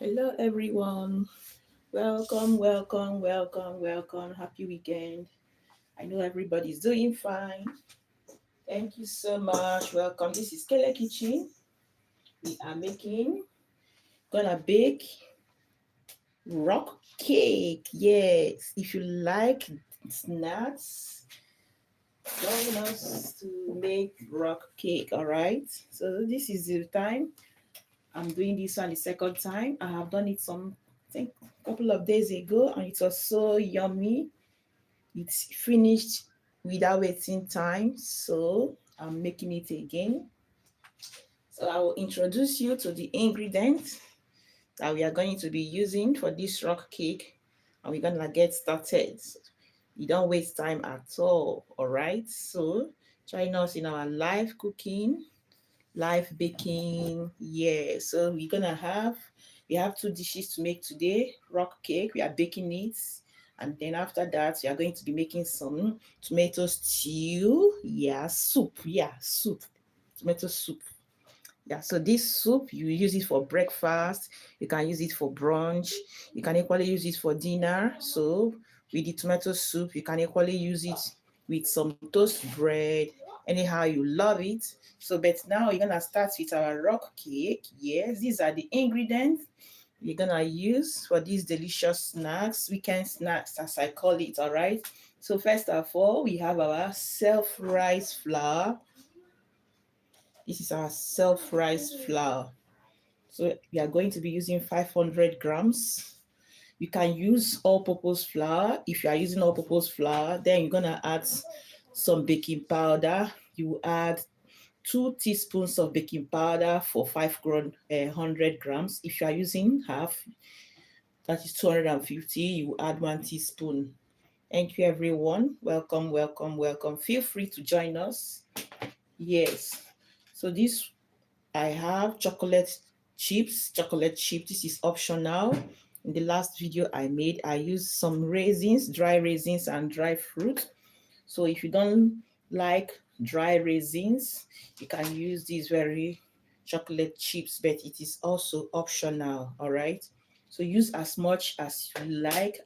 Hello, everyone. Welcome. Happy weekend. I know everybody's doing fine. Thank you so much. Welcome. This is Kele Kitchen. We are gonna bake rock cake. Yes, if you like snacks, join us to make rock cake. All right. So this is the time. I'm doing this one the second time. I have done it I think, a couple of days ago, and it was so yummy. It's finished without waiting time, so I'm making it again. So I will introduce you to the ingredients that we are going to be using for this rock cake, and we're gonna get started. You don't waste time at all right? So join us in our live cooking, live baking. Yeah, so we have two dishes to make today. Rock cake, we are baking it, and then after that we are going to be making some tomato stew. Yeah, soup. Yeah, soup. Tomato soup. Yeah, so this soup, you use it for breakfast, you can use it for brunch, you can equally use it for dinner. So with the tomato soup, you can equally use it with some toast bread, anyhow you love it. So but now we're gonna start with our rock cake. Yes, these are the ingredients we're gonna use for these delicious snacks, weekend snacks as I call it. All right, so first of all, we have our self-rise flour. This is our self-rise flour. So we are going to be using 500 grams. You can use all-purpose flour. If you are using all-purpose flour, then you're gonna add some baking powder. You add 2 teaspoons of baking powder for 500 grams. If you are using half, that is 250, you add 1 teaspoon. Thank you, everyone. Welcome. Feel free to join us. Yes. So this I have chocolate chips. Chocolate chip. This is optional. In the last video I made, I used some raisins, dry raisins and dry fruit. So if you don't like dry raisins, you can use these very chocolate chips, but it is also optional. All right. So use as much as you like,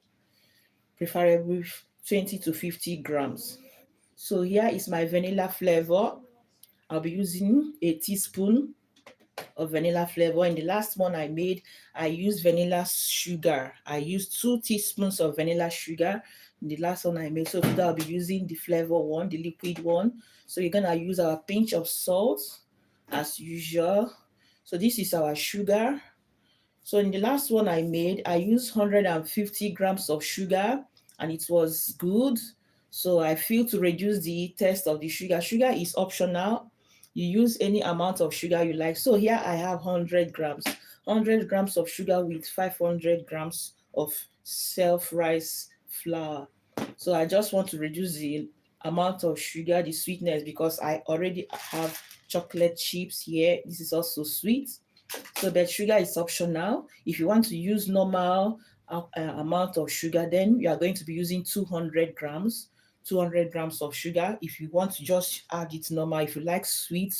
preferably 20 to 50 grams. So here is my vanilla flavor. I'll be using a teaspoon of vanilla flavor. In the last one I made, I used vanilla sugar. I used 2 teaspoons of vanilla sugar in the last one I made. So today I'll be using the flavor one, the liquid one. So we're gonna use our pinch of salt as usual. So this is our sugar. So in the last one I made, I used 150 grams of sugar and it was good. So I feel to reduce the taste of the sugar. Sugar is optional. You use any amount of sugar you like. So here I have 100 grams. 100 grams of sugar with 500 grams of self-rise flour. So I just want to reduce the amount of sugar, the sweetness, because I already have chocolate chips here. This is also sweet. So but sugar is optional. If you want to use normal amount of sugar, then you are going to be using 200 grams. 200 grams of sugar. If you want to just add it normal, if you like sweet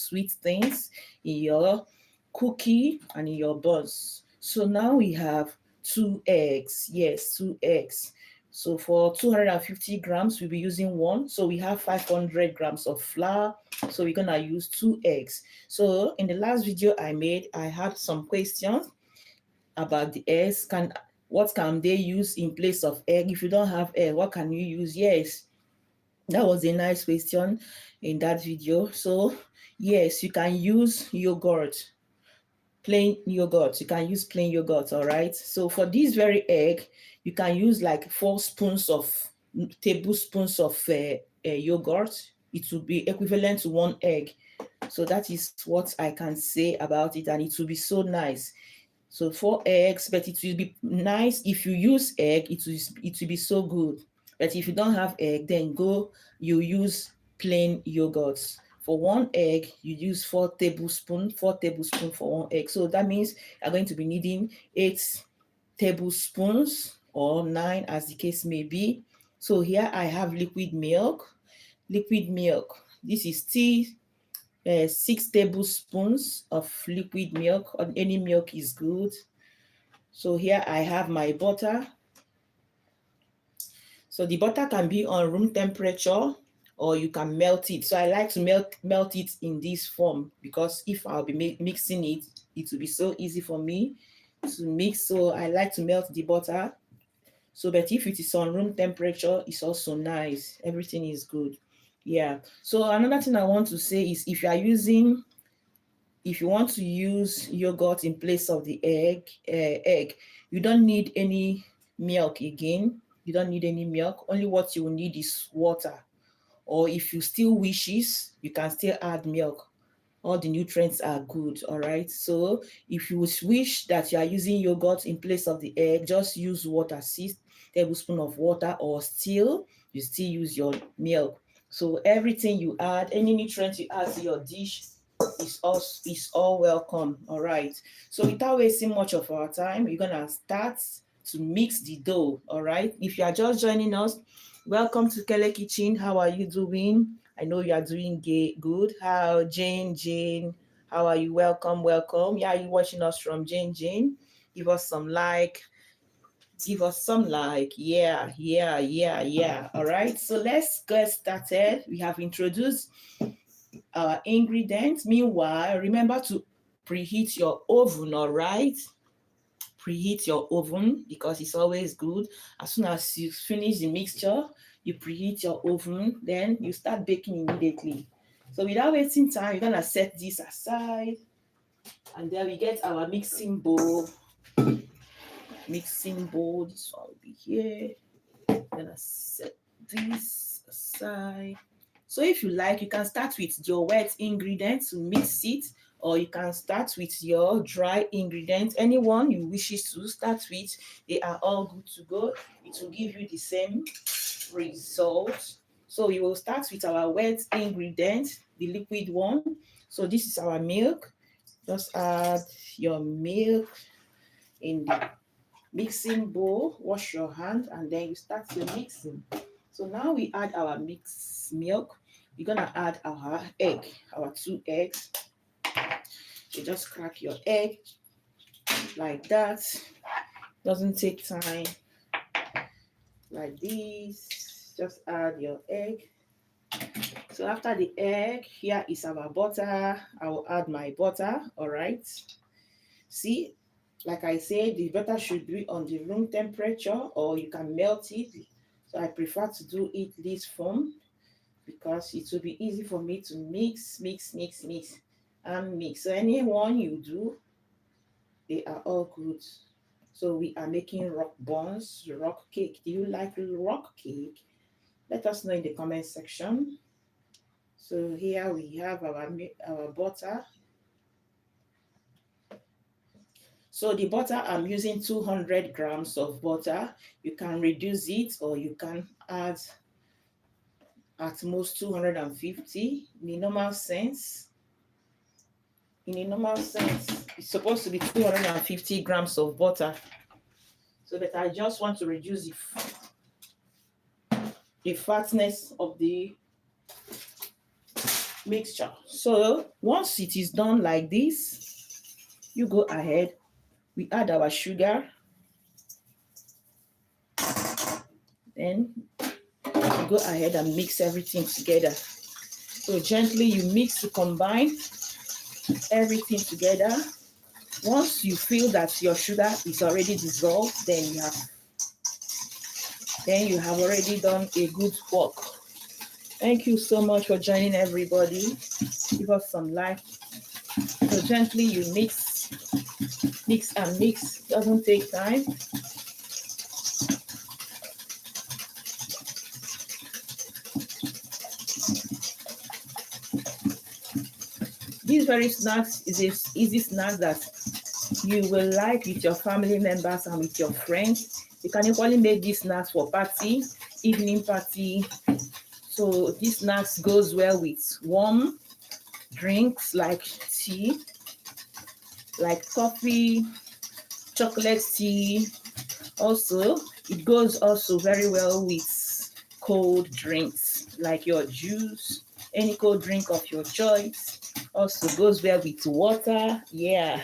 things in your cookie and in your buns. So now we have 2 eggs. Yes, 2 eggs. So for 250 grams, we'll be using one. So we have 500 grams of flour. So we're gonna use 2 eggs. So in the last video I made, I had some questions about the eggs. What can they use in place of egg? If you don't have egg, what can you use? Yes, that was a nice question in that video. So yes, you can use yogurt, plain yogurt. You can use plain yogurt. All right. So for this very egg, you can use like 4 tablespoons of yogurt. It will be equivalent to 1 egg. So that is what I can say about it, and it will be so nice. So 4 eggs, but it will be nice if you use egg. It will be so good. But if you don't have egg, then you use plain yogurt. For 1 egg, you use 4 tablespoons. 4 tablespoons for 1 egg. So that means you're going to be needing 8 tablespoons or 9, as the case may be. So here I have liquid milk. Liquid milk. This is 6 tablespoons of liquid milk. Any milk is good. So here I have my butter. So the butter can be on room temperature or you can melt it. So I like to melt it in this form because if I'll be mixing it, it will be so easy for me to mix. So I like to melt the butter. So, but if it is on room temperature, it's also nice. Everything is good. Yeah. So another thing I want to say is if you want to use yogurt in place of the egg, you don't need any milk again. You don't need any milk. Only what you will need is water. Or if you still wishes, you can still add milk. All the nutrients are good. All right. So if you wish that you are using yogurt in place of the egg, just use water, 6 tablespoons of water, or still you still use your milk. So everything you add, any nutrient you add to your dish is all welcome. All right. So without wasting much of our time, we're gonna start to mix the dough. All right. If you are just joining us, welcome to Kele Kitchen. How are you doing? I know you are doing good. How Jane? How are you? Welcome, welcome. Yeah, you watching us from Jane? Give us some like. Give us some like. Yeah. All right. So let's get started. We have introduced our ingredients. Meanwhile, remember to preheat your oven. All right. Preheat your oven because it's always good. As soon as you finish the mixture, you preheat your oven, then you start baking immediately. So without wasting time, we're gonna set this aside, and then we get our mixing bowl. This one will be here. I'm gonna set this aside. So if you like, you can start with your wet ingredients to mix it, or you can start with your dry ingredients. Anyone you wishes to start with, they are all good to go. It will give you the same result. So we will start with our wet ingredient, the liquid one. So this is our milk. Just add your milk in the mixing bowl, wash your hand, and then you start your mixing. So now we add our mixed milk. We're gonna add our egg, our 2 eggs. You just crack your egg like that. Doesn't take time. Like this. Just add your egg. So after the egg, here is our butter. I will add my butter. All right. See, like I said, the butter should be on the room temperature, or you can melt it. So I prefer to do it this form because it will be easy for me to mix. So any one you do, they are all good. So we are making rock buns, rock cake. Do you like rock cake? Let us know in the comment section. So here we have our butter. So the butter, I'm using 200 grams of butter. You can reduce it or you can add at most 250 in a normal sense. In a normal sense, it's supposed to be 250 grams of butter. So that I just want to reduce the fatness of the mixture. So once it is done like this, you go ahead, we add our sugar. Then you go ahead and mix everything together. So gently you mix to combine everything together. Once you feel that your sugar is already dissolved, then you have already done a good work. Thank you so much for joining, everybody. Give us some like. So gently you mix and mix. Doesn't take time. This very snacks is an easy snack that you will like with your family members and with your friends. You can equally make these snacks for party, evening party. So these snacks goes well with warm drinks like tea, like coffee, chocolate tea. Also, it goes also very well with cold drinks like your juice, any cold drink of your choice. Also goes well with water. Yeah.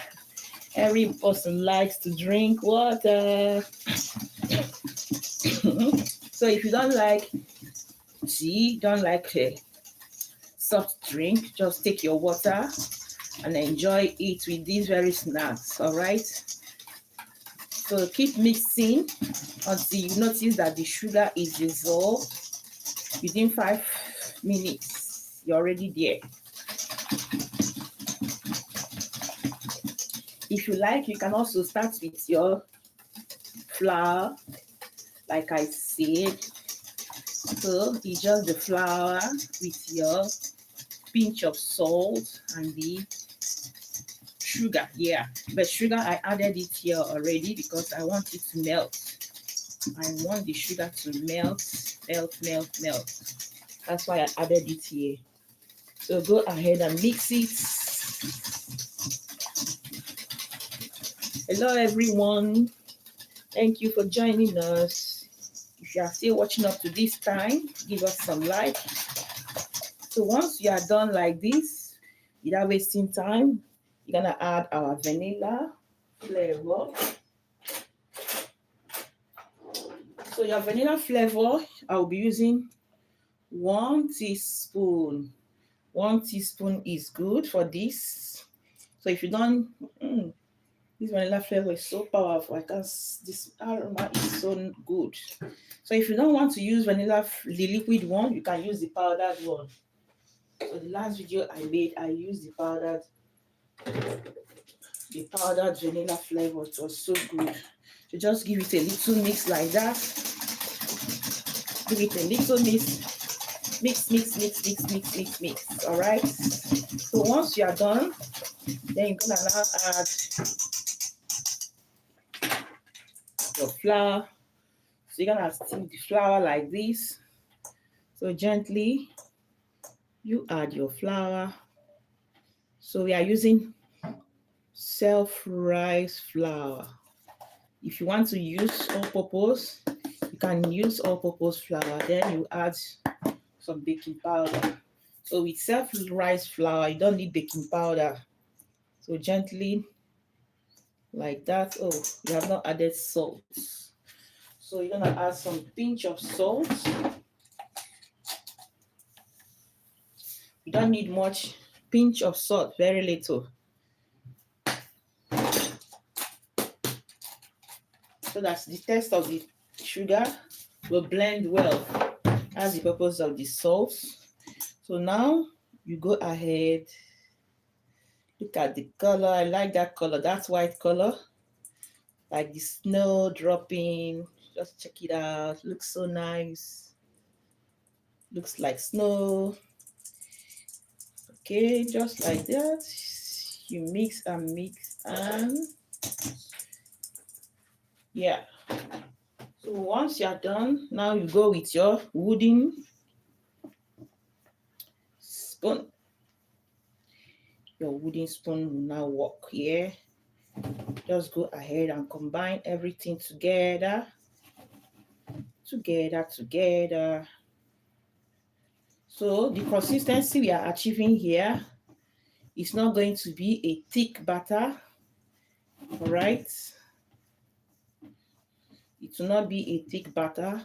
Every person likes to drink water. So if you don't like tea, don't like a soft drink, just take your water and enjoy it with these very snacks, all right? So keep mixing until you notice that the sugar is dissolved. Within 5 minutes, you're already there. If you like, you can also start with your flour, like I said. So it's just the flour with your pinch of salt and the sugar. Yeah, but sugar I added it here already because I want it to melt. I want the sugar to melt. That's why I added it here. So go ahead and mix it. Hello everyone. Thank you for joining us. If you are still watching up to this time, give us some like. So once you are done like this, without wasting time, you're gonna add our vanilla flavor. So your vanilla flavor, I'll be using 1 teaspoon. 1 teaspoon is good for this. So if you don't, this vanilla flavor is so powerful. This aroma is so good. So if you don't want to use vanilla, the liquid one, you can use the powdered one. So the last video I made, I used the powdered vanilla flavor. It was so good. So just give it a little mix like that. Give it a little mix. Mix. All right. So once you are done, then you're gonna now add your flour. So you're gonna steam the flour like this. So gently, you add your flour. So we are using self-rise flour. If you want to use all-purpose, you can use all-purpose flour. Then you add some baking powder. So with self-rise flour, you don't need baking powder. So gently, like that. Oh, you have not added salt. So you're gonna add some pinch of salt. You don't need much. Pinch of salt, very little. So that the taste of the sugar will blend well. That's the purpose of the salt. So now you go ahead. Look at the color. I like that color. That's white color. Like the snow dropping. Just check it out. Looks so nice. Looks like snow. Okay, just like that. You mix and yeah. So once you're done, now you go with your wooden spoon. Your wooden spoon will now work here. Just go ahead and combine everything together. So the consistency we are achieving here is not going to be a thick batter. All right. It will not be a thick batter.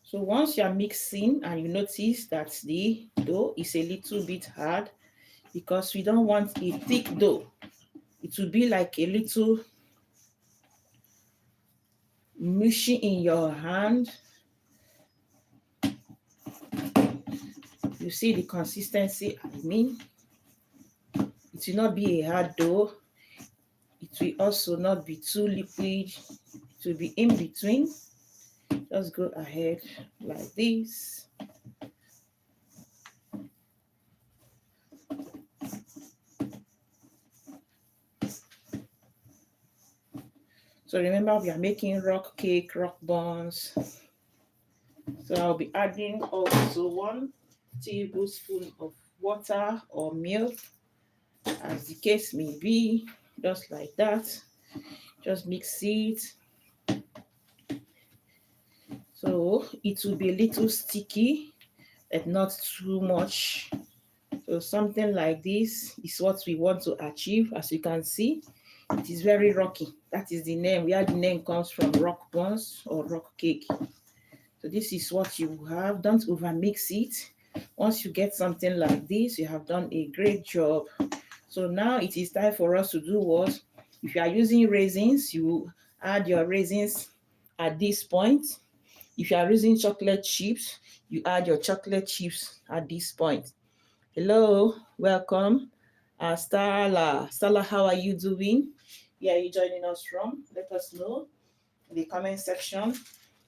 So once you are mixing and you notice that the dough is a little bit hard, because we don't want a thick dough. It will be like a little mushy in your hand. You see the consistency I mean? It will not be a hard dough. It will also not be too liquid. It will be in between. Just go ahead like this. So remember, we are making rock cake, rock buns. So I'll be adding also 1 tablespoon of water or milk, as the case may be, just like that. Just mix it. So it will be a little sticky, but not too much. So something like this is what we want to achieve. As you can see, it is very rocky. That is the name, where the name comes from, rock buns or rock cake. So this is what you have. Don't over mix it. Once you get something like this, you have done a great job. So now it is time for us to do what? If you are using raisins, you add your raisins at this point. If you are using chocolate chips, you add your chocolate chips at this point. Hello, welcome. Starla. Starla, how are you doing? Where are you joining us from? Let us know in the comment section.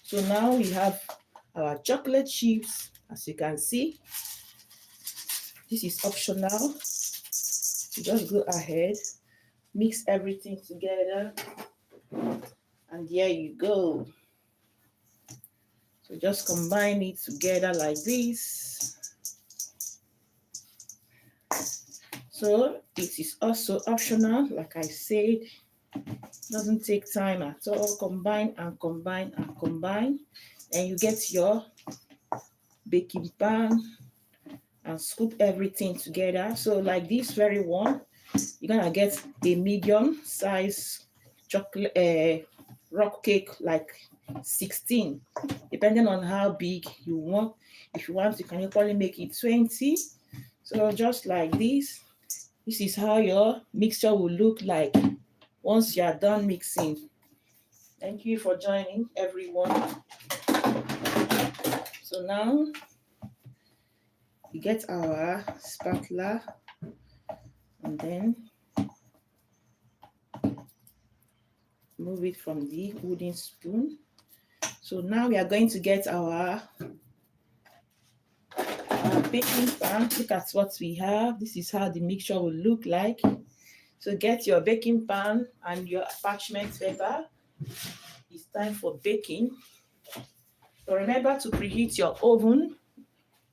So now we have our chocolate chips. As you can see, this is optional. So just go ahead, mix everything together, and there you go. So just combine it together like this. So it is also optional, like I said. Doesn't take time at all. Combine and combine and combine, and you get your baking pan and scoop everything together. So like this very one, you're gonna get a medium size chocolate rock cake, like 16, depending on how big you want. If you want, you can probably make it 20. So just like this is how your mixture will look like once you are done mixing. Thank you for joining, everyone. So now we get our spatula, and then move it from the wooden spoon. So now we are going to get our baking pan. Look at what we have. This is how the mixture will look like. So get your baking pan and your parchment paper. It's time for baking. So remember to preheat your oven.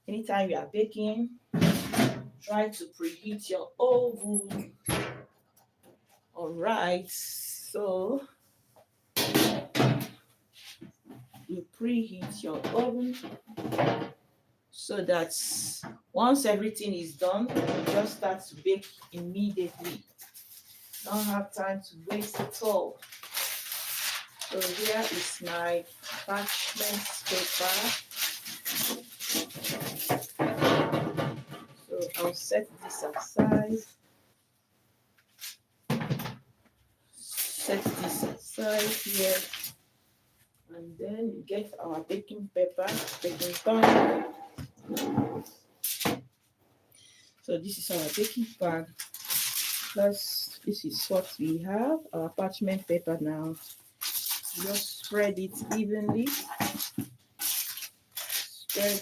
Anytime you are baking, try to preheat your oven. All right, so you preheat your oven so that once everything is done, you just start to bake immediately. Don't have time to waste at all. So here is my parchment paper. So I'll set this aside. Set this aside here. And then you get our baking paper, baking pan. So this is our baking pan. Plus, this is what we have, our parchment paper now. Just spread it evenly. Spread.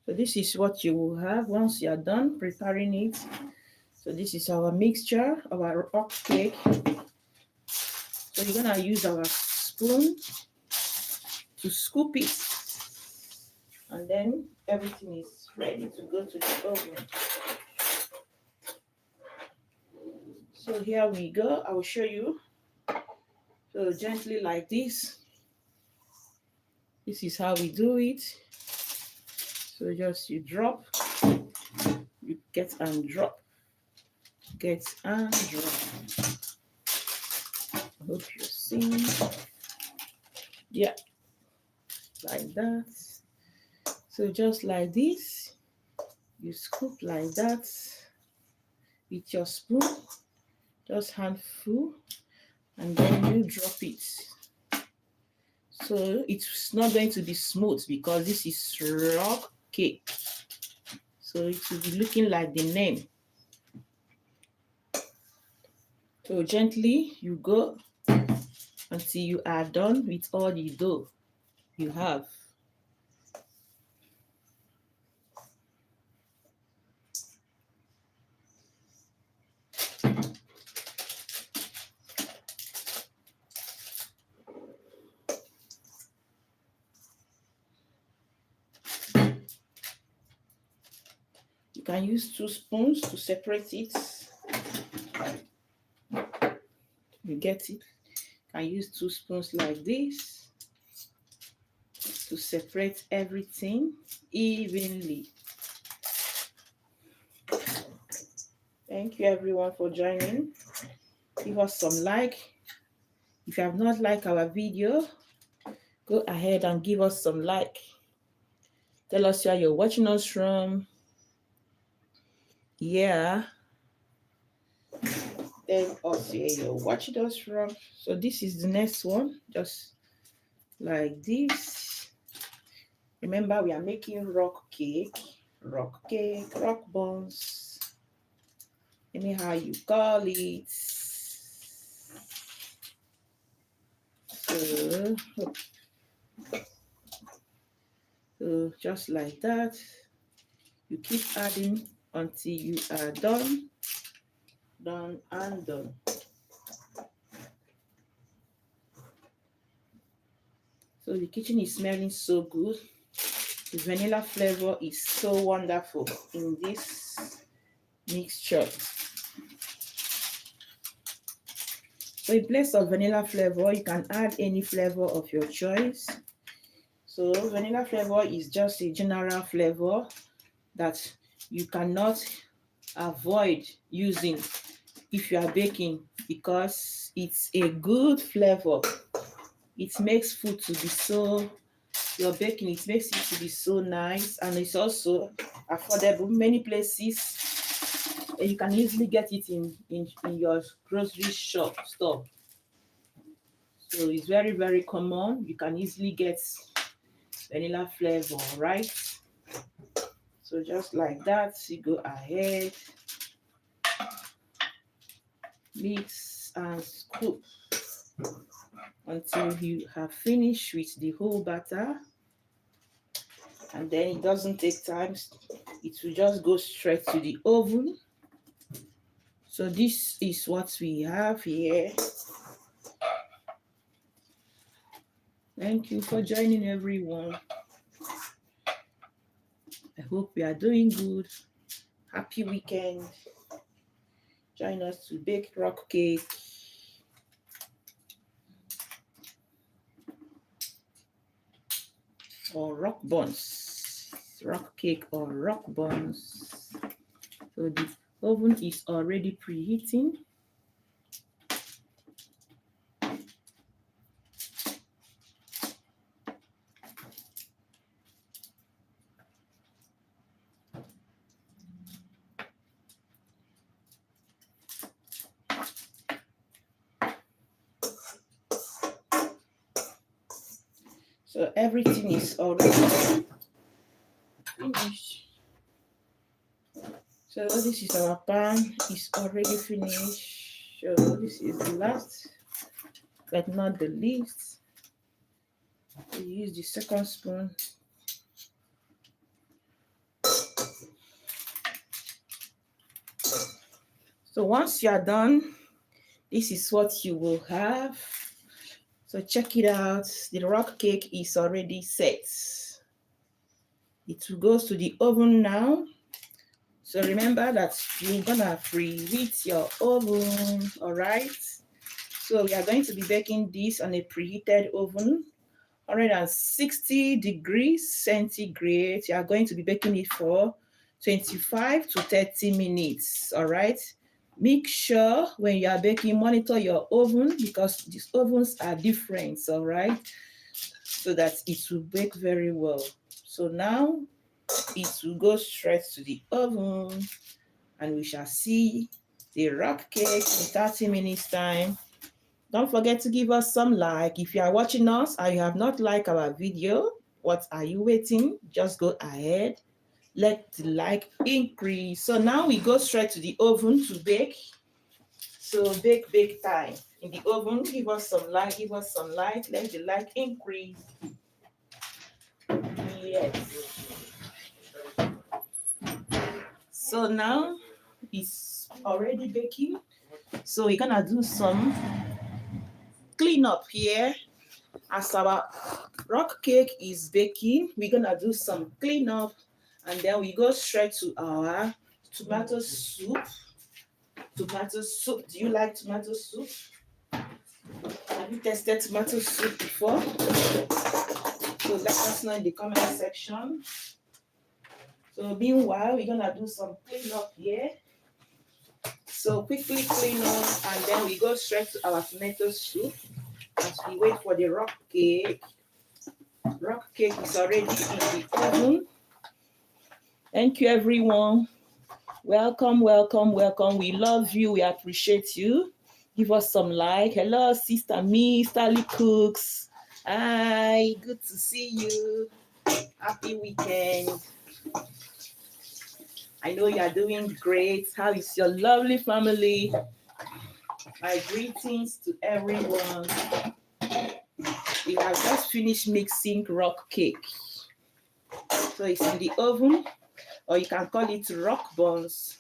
So this is what you will have once you are done preparing it. So this is our mixture, our rock cake. So you're gonna use our spoon to scoop it, and then everything is ready to go to the oven. So here we go. I will show you. So gently like this. This is how we do it. So just you drop, you get and drop, get and drop. I hope you see. Yeah, like that. So just like this, you scoop like that with your spoon, just handful, and then you drop it. So it's not going to be smooth because this is rock cake. So it will be looking like the name. So gently you go until you are done with all the dough you have. You can use 2 spoons to separate it. You get it? You can use 2 spoons like this. to separate everything evenly. Thank you everyone for joining. Give us some like. If you have not liked our video, go ahead and give us some like. Tell us where you're watching us from. Yeah. Tell us where you're watching us from. So this is the next one. Just like this. Remember, we are making rock cake, rock buns, anyhow you call it. So just like that, you keep adding until you are done and done. So the kitchen is smelling so good. The vanilla flavor is so wonderful in this mixture. So in place of vanilla flavor, you can add any flavor of your choice. So vanilla flavor is just a general flavor that you cannot avoid using if you are baking, because it's a good flavor. It makes food to be so, your baking, it makes it to be so nice, and it's also affordable. Many places you can easily get it in your grocery store. So it's very, very common. You can easily get vanilla flavor, right? So just like that, you go ahead, mix and scoop until you have finished with the whole batter. And then it doesn't take time. It will just go straight to the oven. So this is what we have here. Thank you for joining, everyone. I hope we are doing good. Happy weekend. Join us to bake rock cake. Or rock buns. Rock cake or rock buns. So the oven is already preheating. So everything is already finished. So this is our pan, it's already finished. So this is the last, but not the least. We use the second spoon. So once you are done, this is what you will have. So check it out. The rock cake is already set. It goes to the oven now. So remember that you're gonna preheat your oven, all right? So we are going to be baking this on a preheated oven, 160 degrees centigrade. You are going to be baking it for 25 to 30 minutes, all right? Make sure when you are baking, monitor your oven, because these ovens are different, all right? So that it will bake very well. So now it will go straight to the oven, and we shall see the rock cake in 30 minutes time. Don't forget to give us some like. If you are watching us and you have not liked our video, what are you waiting? Just go ahead. Let the like increase. So now we go straight to the oven to bake. So bake time. In the oven, give us some light, let the light increase. Yes. So now it's already baking. So we're gonna do some cleanup here. As our rock cake is baking, we're gonna do some cleanup, and then we go straight to our tomato soup. Tomato soup. Do you like tomato soup? Have you tasted tomato soup before? So let us know in the comment section. So meanwhile, we're gonna do some cleanup here. So quickly clean up, and then we go straight to our tomato soup as we wait for the rock cake. Rock cake is already in the oven. Thank you, everyone. Welcome, welcome, welcome. We love you. We appreciate you. Give us some like. Hello, Sister Me, Sally Cooks. Hi, good to see you. Happy weekend. I know you are doing great. How is your lovely family? My greetings to everyone. We have just finished mixing rock cake. So it's in the oven, or you can call it rock buns.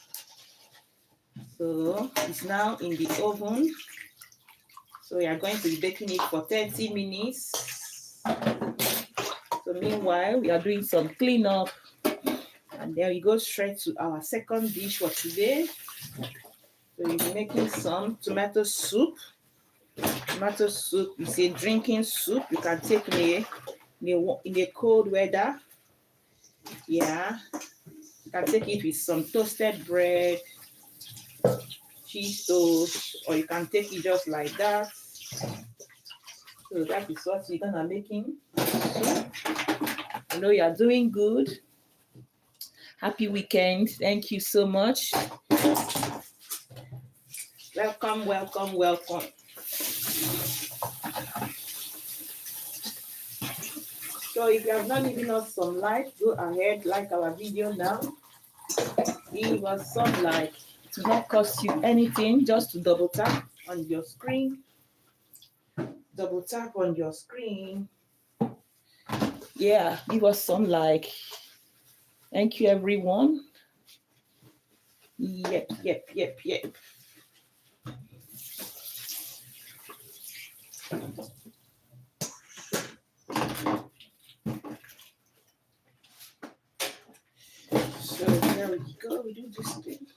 So it's now in the oven. So we are going to be baking it for 30 minutes. So meanwhile, we are doing some cleanup. And then we go straight to our second dish for today. So we'll be making some tomato soup. Tomato soup is a drinking soup. You can take in a cold weather. Yeah. You can take it with some toasted bread, cheese toast, or you can take it just like that. So that is what we're gonna making. I know you are doing good. Happy weekend. Thank you so much. Welcome, welcome, welcome. So if you have not given us some like, go ahead, like our video now. Give us some like. It will not cost you anything, just to double tap on your screen. Double tap on your screen. Yeah, give us some like. Thank you, everyone. Yep. So there we go. We do this thing.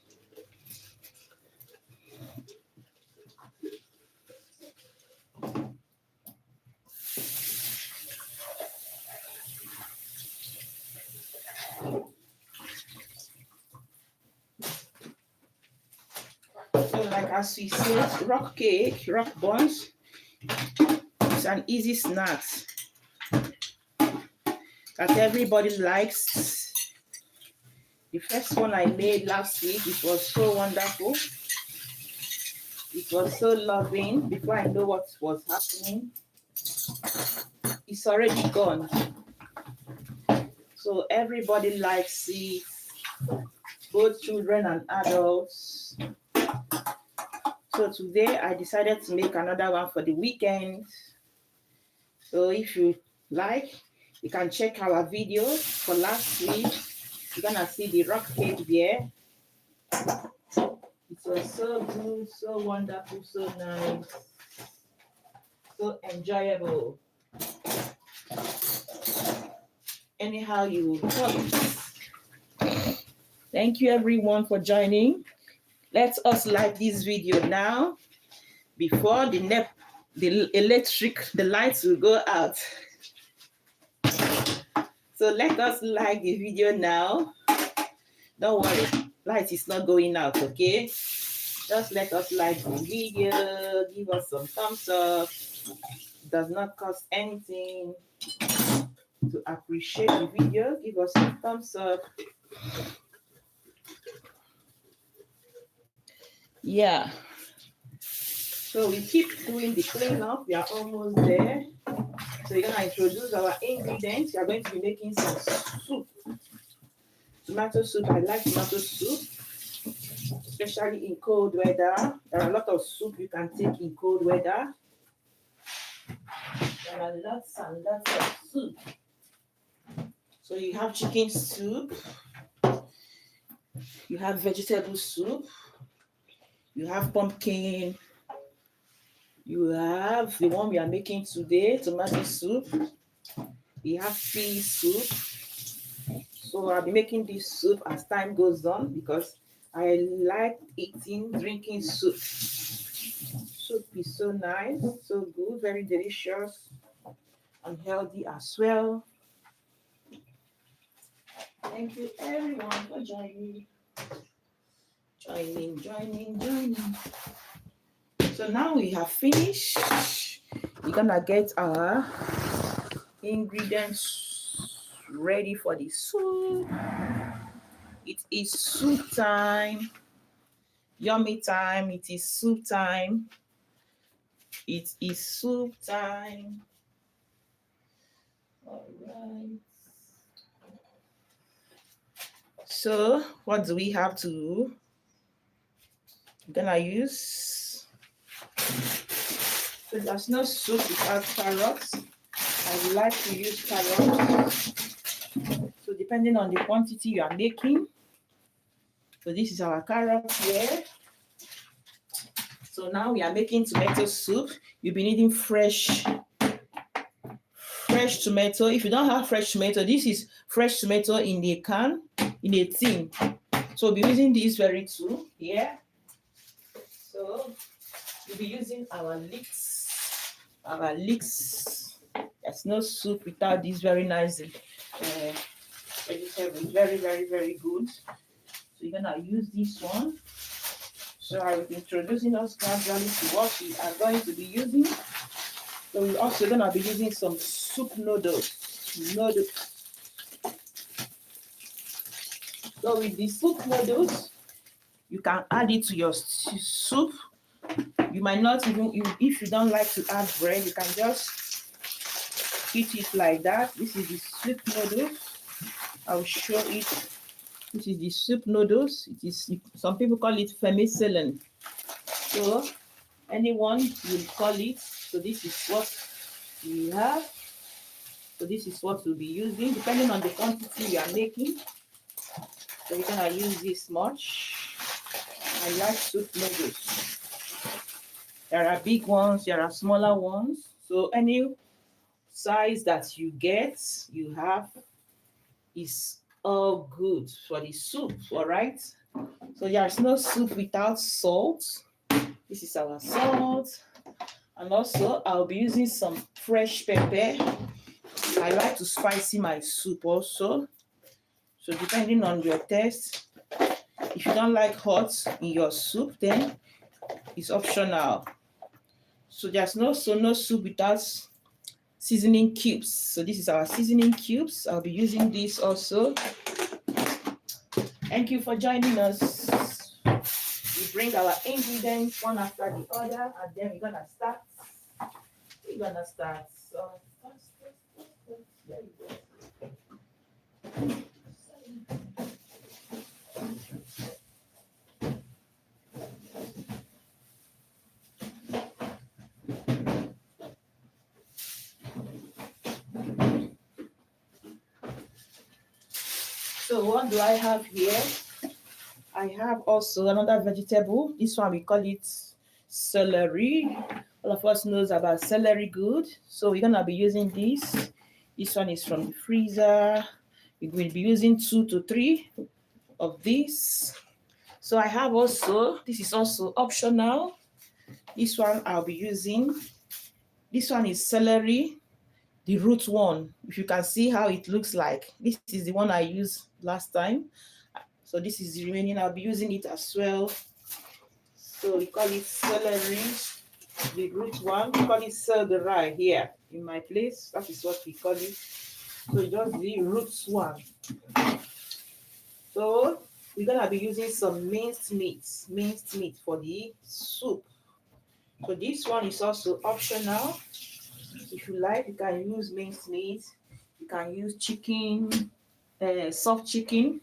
So like as we said, rock cake, rock buns, it's an easy snack that everybody likes. The first one I made last week, it was so wonderful. It was so loving. Before I know what was happening, it's already gone. So everybody likes it, both children and adults. So today I decided to make another one for the weekend. So if you like, you can check our video for last week. You're gonna see the rock cake there. It was so good, so wonderful, so nice, so enjoyable. Anyhow you will call it. Thank you everyone for joining. Let us like this video now before the lights will go out. So let us like the video now. Don't worry, light is not going out, okay? Just let us like the video, give us some thumbs up. It does not cost anything to appreciate the video. Give us some thumbs up. Yeah. So we keep doing the cleanup. We are almost there. So we're gonna introduce our ingredients. We are going to be making some soup. Tomato soup. I like tomato soup, especially in cold weather. There are a lot of soup you can take in cold weather. There are lots and lots of soup. So you have chicken soup, you have vegetable soup, you have pumpkin, you have the one we are making today, tomato soup, we have pea soup. So I'll be making this soup as time goes on because I like drinking soup. Soup is so nice, so good, very delicious and healthy as well. Thank you everyone for joining. Joining. So now we have finished. We're gonna get our ingredients ready for the soup. It is soup time. Yummy time. It is soup time. It is soup time. All right. So what do we have to? I'm gonna use. So there's no soup without carrots. I like to use carrots. So depending on the quantity you are making. So this is our carrot here. So now we are making tomato soup. You'll be needing fresh tomato. If you don't have fresh tomato, this is fresh tomato in a can, in a tin. So we'll be using this very too here. So we'll be using our leeks. There's no soup without this very nice vegetable. Very, very, very good. So you're gonna use this one. So I will be introducing us gradually to what we are going to be using. So we're also gonna be using some soup noodles. So with the soup noodles, you can add it to your soup. You might not even, if you don't like to add bread, you can just eat it like that. This is the soup noodles. I'll show it. This is the soup noodles. It is, some people call it vermicelli. So anyone will call it. So this is what we have. So this is what we'll be using, depending on the quantity we are making. So we're gonna use this much. I like soup noodles. There are big ones, there are smaller ones. So any size that you get, you have, is all good for the soup, all right? So there's no soup without salt. This is our salt. And also I'll be using some fresh pepper. I like to spicy my soup also. So depending on your taste, if you don't like hot in your soup, then it's optional. So there's no soup without seasoning cubes. So this is our seasoning cubes. I'll be using this also. Thank you for joining us. We bring our ingredients one after the other, and then we're gonna start. So there you go. So what do I have here? I have also another vegetable. This one we call it celery. All of us knows about celery good. So we're gonna be using this. This one is from the freezer. We will be using 2 to 3 of this. So I have also, this is also optional. This one I'll be using. This one is celery, the root one. If you can see how it looks like. This is the one I used last time. So this is the remaining. I'll be using it as well. So we call it celery, the root one. We call it celery here in my place. That is what we call it. So just the roots one. So we're gonna be using some minced meat for the soup. So this one is also optional. If you like, you can use minced meat. You can use chicken, soft chicken.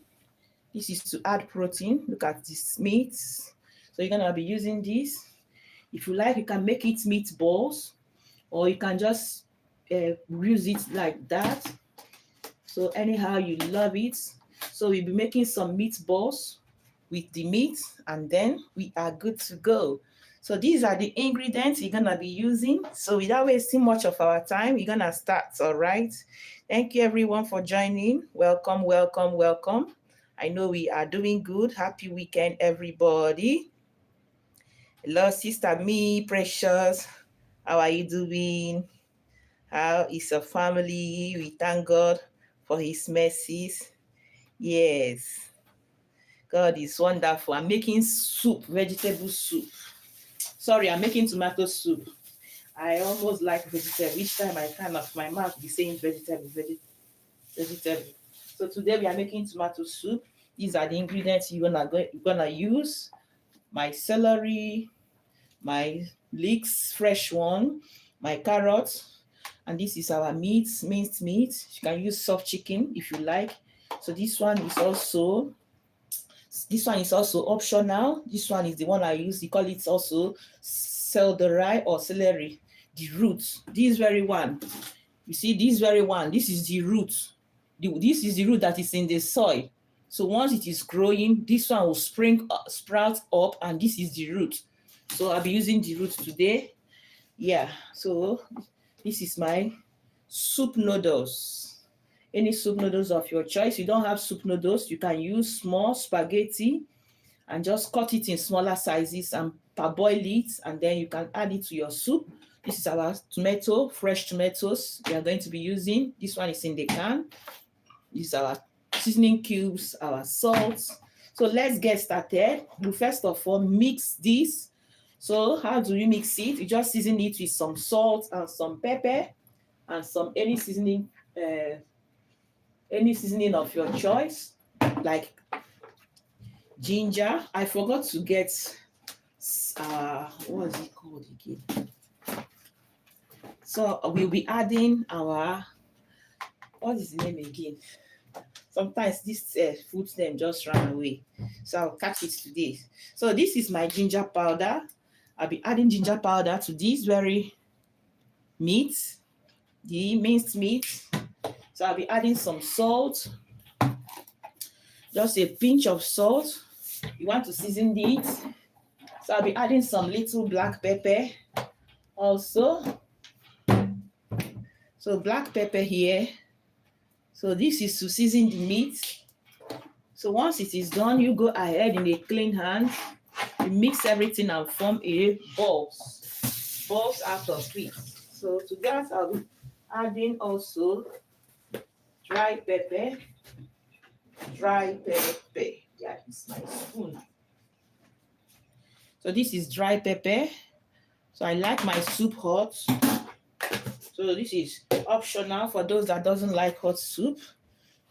This is to add protein. Look at this meat. So you're gonna be using this. If you like, you can make it meatballs, or you can just use it like that. So anyhow you love it. So we'll be making some meatballs with the meat, and then we are good to go. So these are the ingredients you're gonna be using. So without wasting much of our time, we're gonna start, all right? Thank you everyone for joining. Welcome. I know we are doing good. Happy weekend, everybody. Hello, Sister Me, Precious. How are you doing? How is your family? We thank God for his mercies. Yes, God is wonderful. I'm making soup, vegetable soup. Sorry, I'm making tomato soup. I almost like vegetable. Each time I kind of, my mouth be saying vegetable, vegetable. So today we are making tomato soup. These are the ingredients you're gonna use. My celery, my leeks, fresh one, my carrots, and this is our meat, minced meat. You can use soft chicken if you like. So this one is also optional. This one is the one I use. You call it also celery or celery, the root. This very one, you see, this very one, this is the root. This is the root that is in the soil. So once it is growing, this one will sprout up, and this is the root. So I'll be using the root today. Yeah, so this is my soup noodles. Any soup noodles of your choice. You don't have soup noodles, you can use small spaghetti and just cut it in smaller sizes and parboil it, and then you can add it to your soup. This is our tomato, fresh tomatoes we are going to be using. This one is in the can. This is our seasoning cubes, our salt. So let's get started. You first of all mix this. So how do you mix it? You just season it with some salt and some pepper and some any seasoning of your choice, like ginger. I forgot to get what is it called again? So we'll be adding our, what is the name again? Sometimes this food name just ran away, so I'll catch it today. So this is my ginger powder. I'll be adding ginger powder to this very meat, the minced meat. So I'll be adding some salt, just a pinch of salt. You want to season it. So I'll be adding some little black pepper also. So black pepper here. So this is to season the meat. So once it is done, you go ahead in a clean hand, you mix everything and form a balls out of it. So to that, I'll be adding also dry pepper. Yeah, it's my spoon. So this is dry pepper. So I like my soup hot. So this is optional for those that doesn't like hot soup.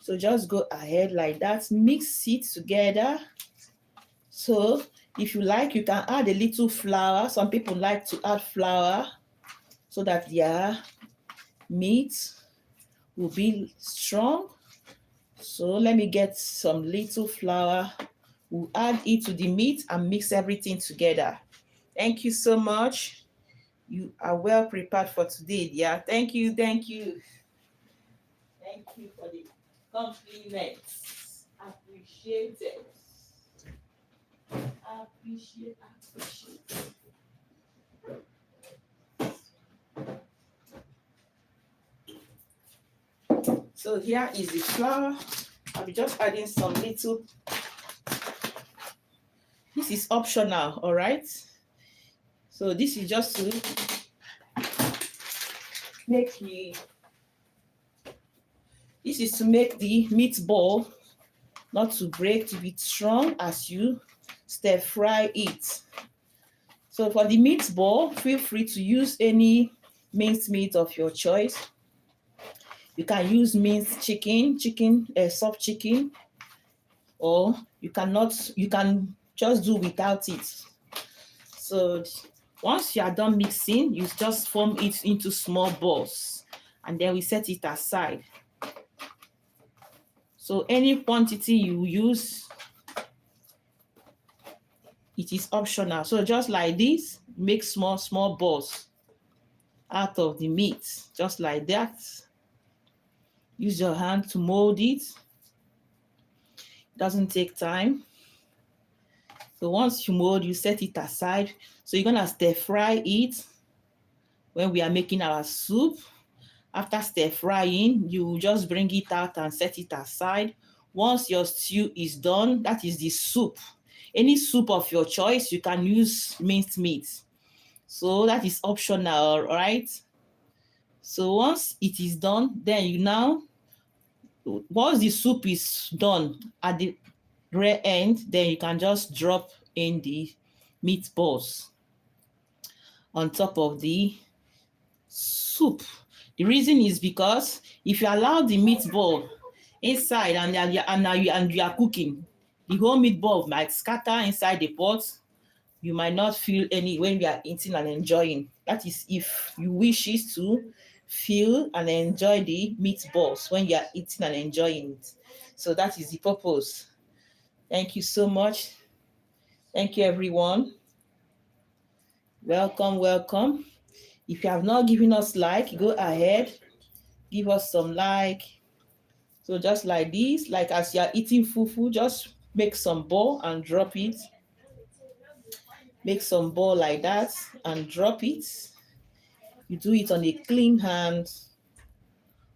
So just go ahead like that, mix it together. So if you like, you can add a little flour. Some people like to add flour so that their meat will be strong. So let me get some little flour. We'll add it to the meat and mix everything together. Thank you so much. You are well prepared for today, dear. Thank you. Thank you for the compliments. Appreciate it. Appreciate. So here is the flour. I'll be just adding some little. This is optional, all right? So this is just to make the meatball not to break, to be strong as you stir fry it. So for the meatball, feel free to use any minced meat of your choice. You can use minced chicken, soft chicken, or you can just do without it. So once you are done mixing, you just form it into small balls, and then we set it aside. So any quantity you use, it is optional. So just like this, make small balls out of the meat, just like that. Use your hand to mold it. It doesn't take time. So once you mold, you set it aside. So you're gonna stir fry it when we are making our soup. After stir frying, you just bring it out and set it aside. Once your stew is done, that is the soup. Any soup of your choice, you can use minced meat. So that is optional, right? So once it is done, then you now once the soup is done at the rear end, then you can just drop in the meatballs on top of the soup. The reason is because if you allow the meatball inside and you are cooking, the whole meatball might scatter inside the pot. You might not feel any when you are eating and enjoying. That is if you wish it to feel and enjoy the meatballs when you are eating and enjoying it. So that is the purpose. Thank you so much. Thank you, everyone. Welcome, welcome. If you have not given us like, go ahead, give us some like. So just like this, like as you are eating fufu, just make some ball and drop it. Make some ball like that and drop it. You do it on a clean hand.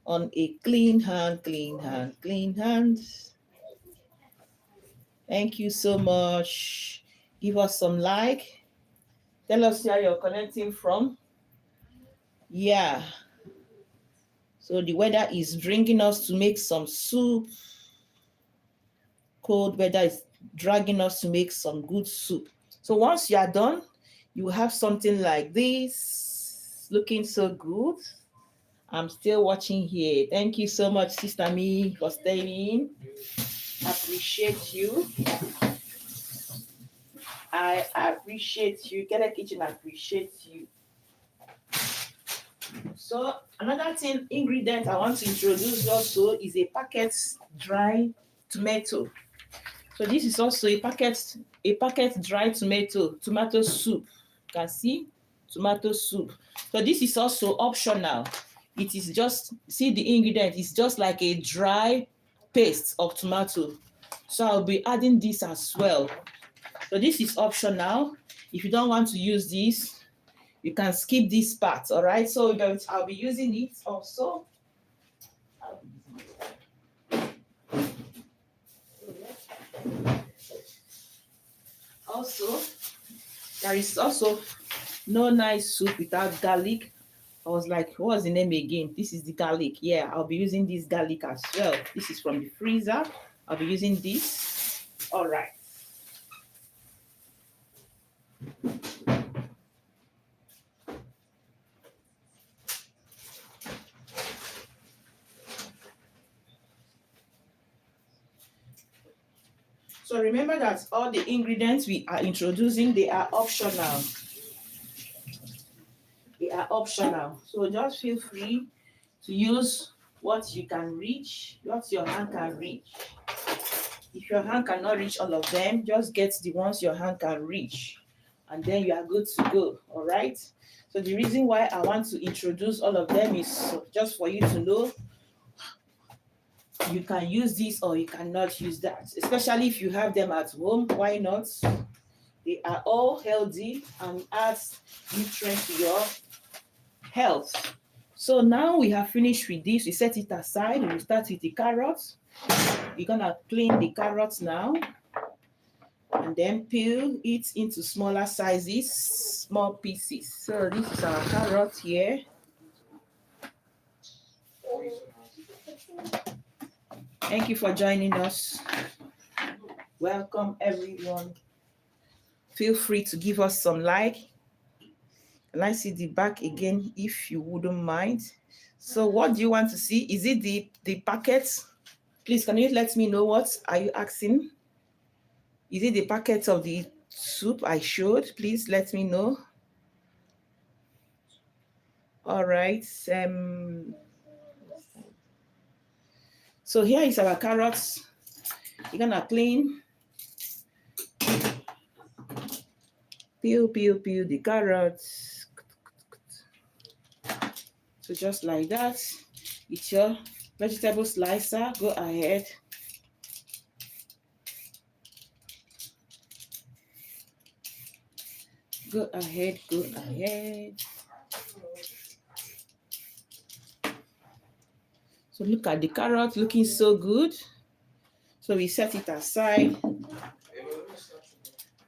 On a clean hand, clean hand, clean hand. Thank you so much. Give us some like. Tell us where you're connecting from. Yeah. So the weather is bringing us to make some soup. Cold weather is dragging us to make some good soup. So once you are done, you will have something like this, looking so good. I'm still watching here. Thank you so much, Sister Me, for staying in. Appreciate you. I appreciate you. Get a kitchen, appreciate you. So another ingredient I want to introduce also is a packet dry tomato. So this is also a packet dry tomato soup. You can see tomato soup. So this is also optional. It is just, see the ingredient, it's just like a dry paste of tomato. So I'll be adding this as well. So this is optional. If you don't want to use this, you can skip this part, all right? So I'll be using it also. Also, there is also no nice soup without garlic. I was like, what's the name again? This is the garlic. Yeah, I'll be using this garlic as well. This is from the freezer. I'll be using this. All right. So remember that all the ingredients we are introducing, they are optional. They are optional. So just feel free to use what you can reach, what your hand can reach. If your hand cannot reach all of them, just get the ones your hand can reach, and then you are good to go, all right? So the reason why I want to introduce all of them is just for you to know you can use this or you cannot use that, especially if you have them at home. Why not? They are all healthy and adds nutrients to your health. So now we have finished with this. We set it aside. We'll start with the carrots. We're gonna clean the carrots now and then peel it into smaller sizes, small pieces. So this is our carrot here. Thank you for joining us. Welcome, everyone. Feel free to give us some like. And I see the back again, if you wouldn't mind. So what do you want to see? Is it the packet? Please, can you let me know what are you asking? Is it the packet of the soup I showed? Please let me know. All right. So here is our carrots. You're gonna clean, peel the carrots. So just like that, with your vegetable slicer, go ahead. Go ahead. So look at the carrot looking so good. So we set it aside.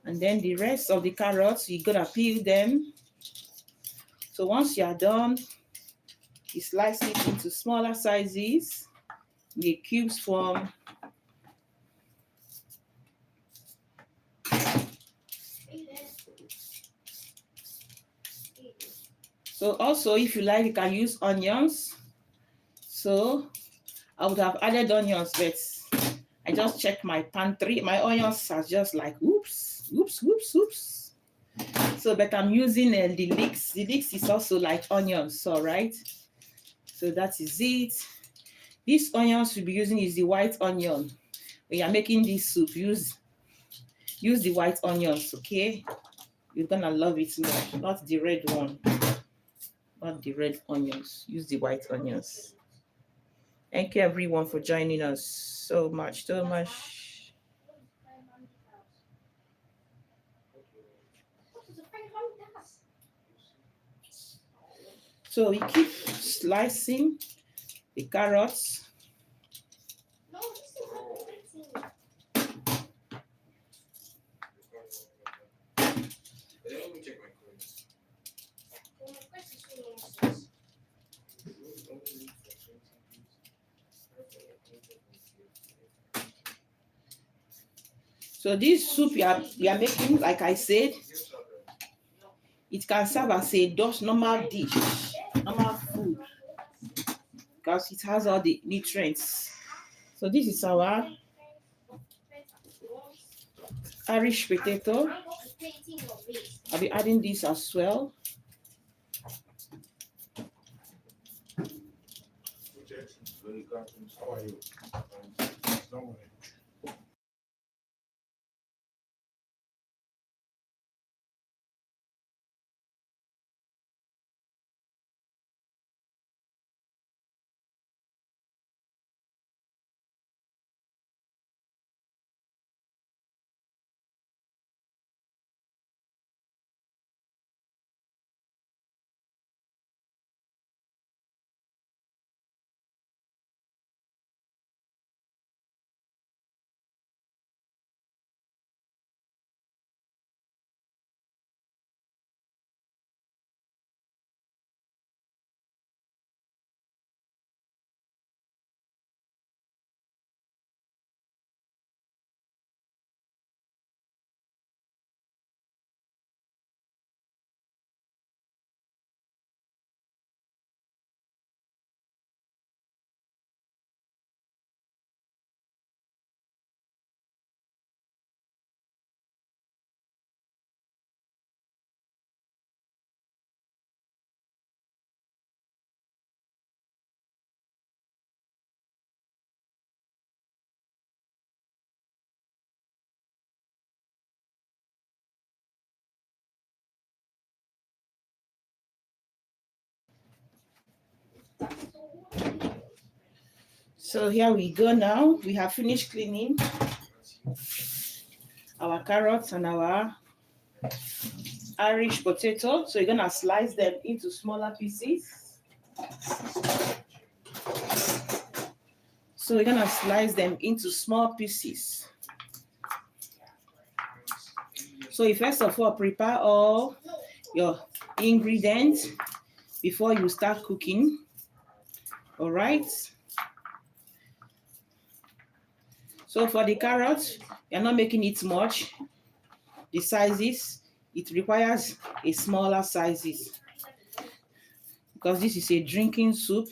And then the rest of the carrots, you're gonna peel them. So once you are done, you slice it into smaller sizes. the cubes form. So also, if you like, you can use onions. So I would have added onions, but I just checked my pantry. My onions are just like, oops. So, but I'm using the leeks. The leeks is also like onions, so right? So that is it. These onions we'll be using is the white onion. When you're making this soup, use the white onions, okay? You're gonna love it more, not the red one. Not the red onions. Use the white onions. Thank you everyone for joining us so much. So we keep slicing the carrots. So this soup we are making, like I said, it can serve as a normal dish, normal food, because it has all the nutrients. So this is our Irish potato. I'll be adding this as well. So here we go now. We have finished cleaning our carrots and our Irish potato. So you're gonna slice them into smaller pieces. So we're gonna slice them into small pieces. So you first of all prepare all your ingredients before you start cooking. All right. So for the carrots, you're not making it much. The sizes, it requires a smaller sizes because this is a drinking soup.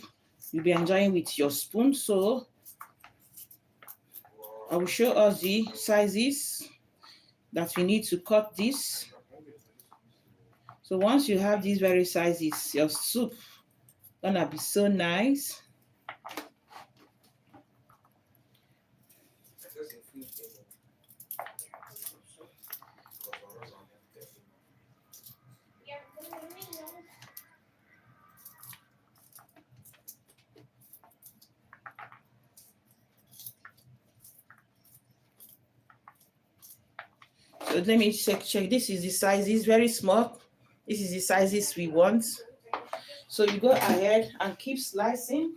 You'll be enjoying with your spoon. So I will show us the sizes that we need to cut this. So once you have these very sizes, your soup gonna be so nice. So let me check. This is the sizes, very small. This is the sizes we want. So you go ahead and keep slicing.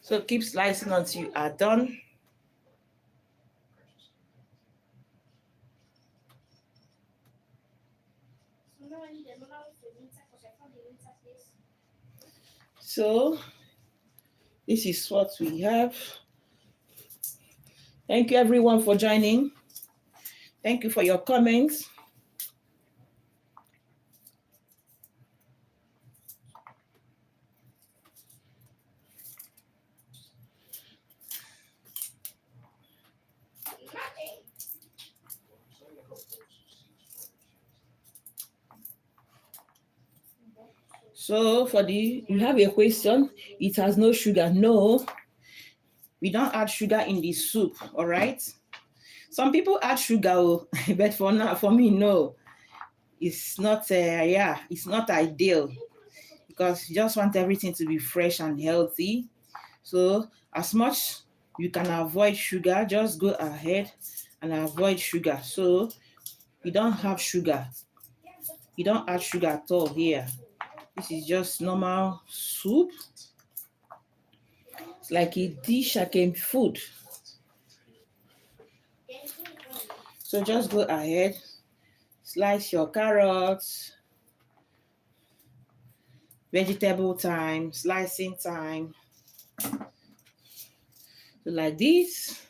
So keep slicing until you are done. So this is what we have. Thank you everyone for joining. Thank you for your comments. So you have a question, it has no sugar. No, we don't add sugar in the soup, all right? Some people add sugar, but for me, no. It's not, it's not ideal because you just want everything to be fresh and healthy. So as much you can avoid sugar, just go ahead and avoid sugar. So we don't have sugar. You don't add sugar at all here. This is just normal soup. It's like a dish like a food. So just go ahead, slice your carrots, vegetable time, slicing time. So like this,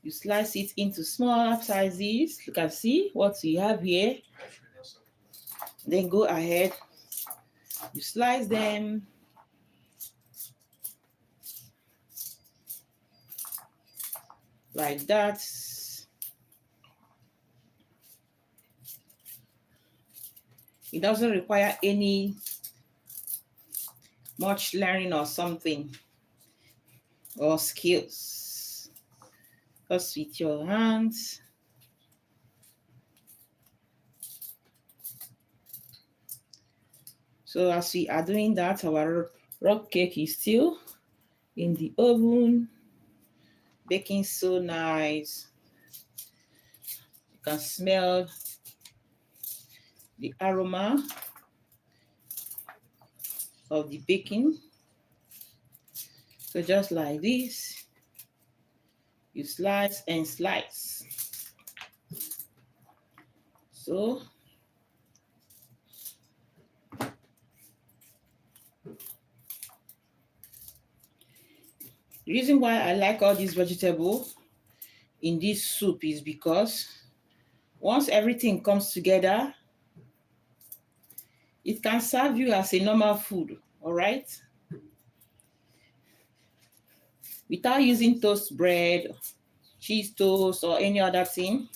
you slice it into small sizes. You can see what you have here. Then go ahead, you slice them. Like that. It doesn't require any much learning or something or skills. Just with your hands. So as we are doing that, our rock cake is still in the oven, baking so nice. You can smell the aroma of the baking. So just like this, you slice and slice. So the reason why I like all these vegetables in this soup is because once everything comes together, it can serve you as a normal food, all right? Without using toast bread, cheese toast, or any other thing,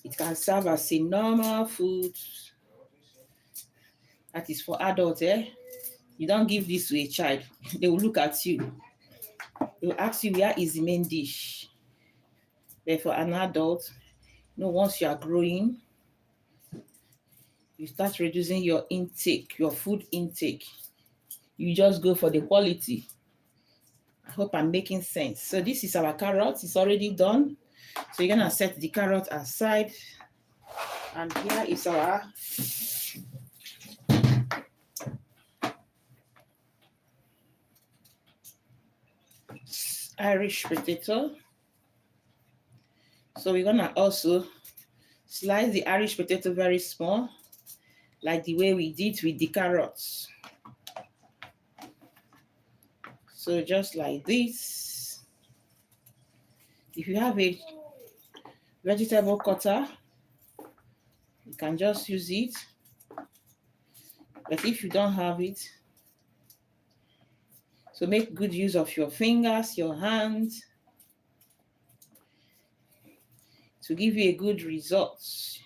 it can serve as a normal food that is for adults. You don't give this to a child. They will look at you. They will ask you, where is the main dish? But for an adult, once you are growing, you start reducing your intake, your food intake. You just go for the quality. I hope I'm making sense. So this is our carrot. It's already done. So you're going to set the carrot aside. And here is our Irish potato. So we're going to also slice the Irish potato very small, like the way we did with the carrots. So just like this. If you have a vegetable cutter, you can just use it. But if you don't have it, so make good use of your fingers, your hands, to give you a good result. So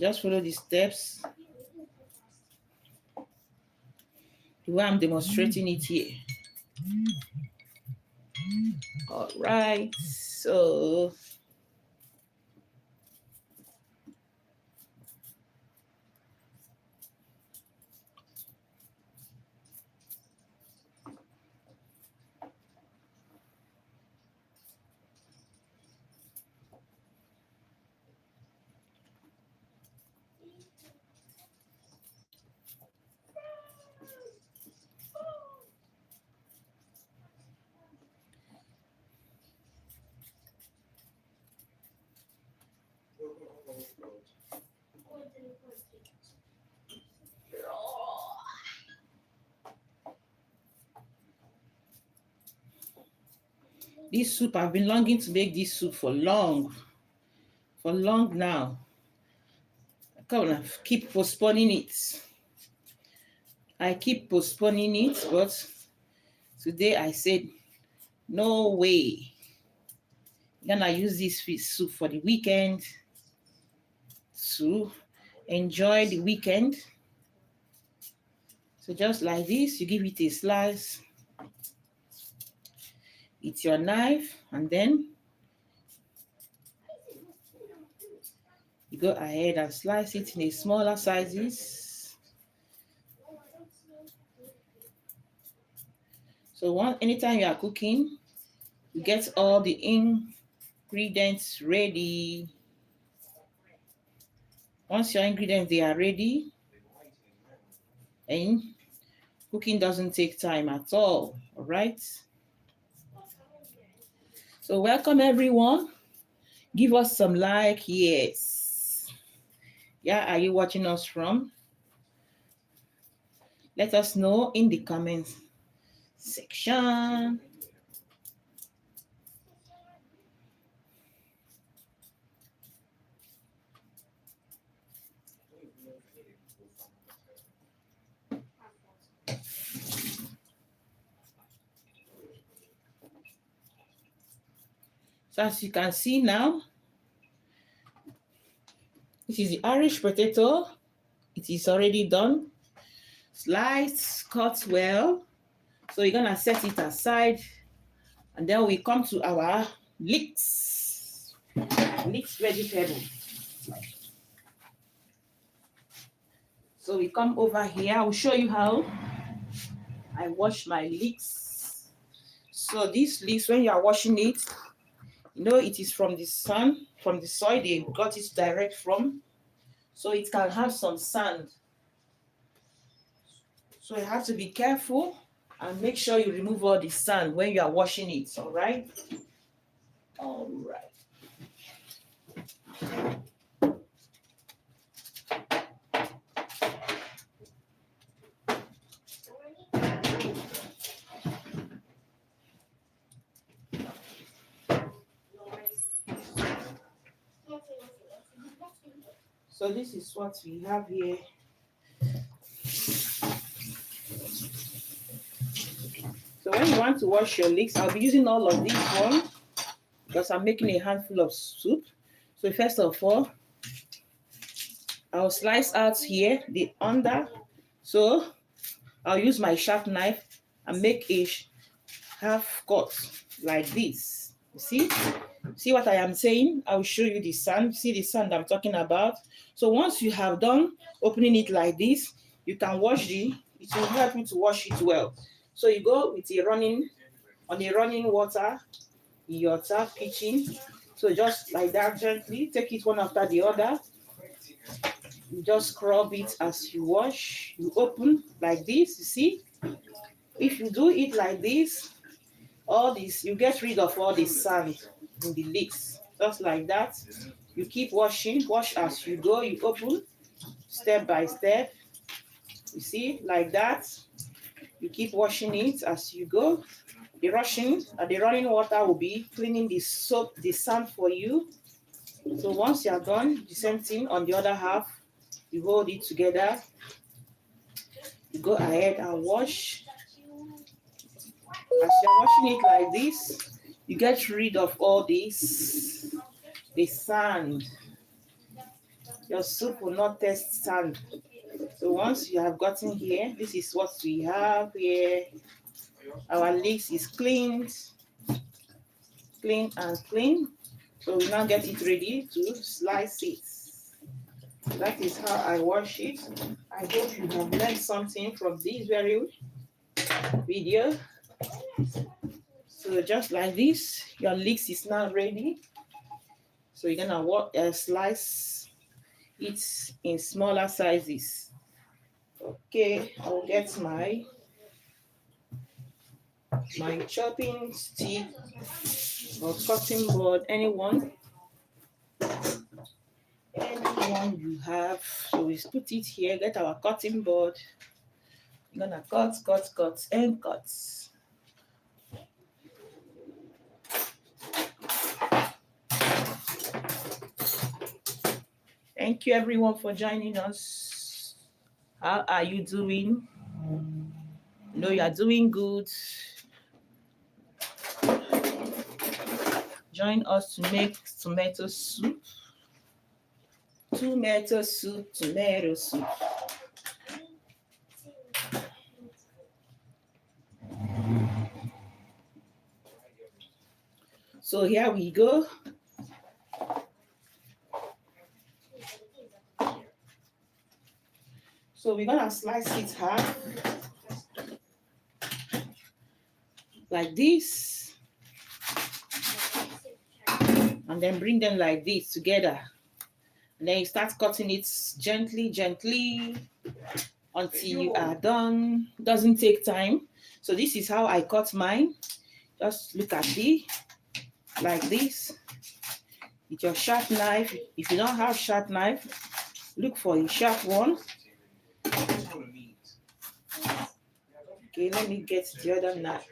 just follow the steps the way I'm demonstrating it here. All right, so This soup, I've been longing to make this soup for long now. I can't keep postponing it. But today I said, no way. I'm gonna use this fish soup for the weekend to enjoy the weekend. So just like this, you give it a slice. It's your knife, and then you go ahead and slice it in a smaller sizes. So anytime you are cooking, you get all the ingredients ready. Once your ingredients they are ready, and cooking doesn't take time at all right? So welcome everyone. Give us some like, yes. Yeah, are you watching us from? Let us know in the comments section. So as you can see now, this is the Irish potato. It is already done. Sliced, cut well. So you're gonna set it aside, and then we come to our leeks vegetable. So we come over here. I will show you how I wash my leeks. So these leeks, when you are washing it, you know it is from the sun, from the soil they got it direct from. So it can have some sand. So you have to be careful and make sure you remove all the sand when you are washing it, all right? All right. So this is what we have here. So when you want to wash your leeks, I'll be using all of these one because I'm making a handful of soup. So first of all, I'll slice out here the under. So I'll use my sharp knife and make a half cut like this. You see what I am saying? I'll show you the sand. See the sand I'm talking about? So once you have done opening it like this, you can wash it will help you to wash it well. So you go with running water in your tap kitchen. So just like that, gently take it one after the other. You just scrub it as you wash. You open like this, you see? If you do it like this, all this, you get rid of all the sand in the leeks. Just like that. You keep washing, wash as you go. You open step by step. You see, like that. You keep washing it as you go. The running water will be cleaning the sand for you. So once you are done, the same thing on the other half. You hold it together. You go ahead and wash. As you're washing it like this, you get rid of all this, the sand. Your soup will not taste sand. So once you have gotten here, this is what we have here. Our leeks is cleaned, clean and clean. So we now get it ready to slice it. That is how I wash it. I hope you have learned something from this very video. So just like this, your leeks is now ready. So you're gonna slice it in smaller sizes. Okay, I'll get my chopping stick or cutting board, anyone you have. So we put it here, get our cutting board. You're gonna cut and cut. Thank you everyone for joining us. How are you doing? I know you are doing good. Join us to make tomato soup. Tomato soup, tomato soup. So here we go. So we're gonna slice it half like this, and then bring them like this together. And then you start cutting it gently until you are done. Doesn't take time. So this is how I cut mine. Just look at it like this with your sharp knife. If you don't have sharp knife, look for a sharp one. Okay, let me get the other knife.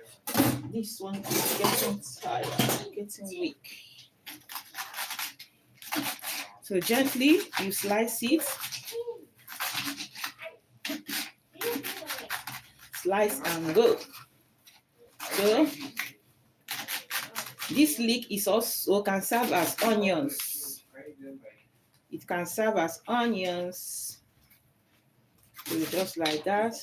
This one is getting tired, getting weak. So gently you slice it. Slice and go. So this leek is also can serve as onions. It can serve as onions. So just like that.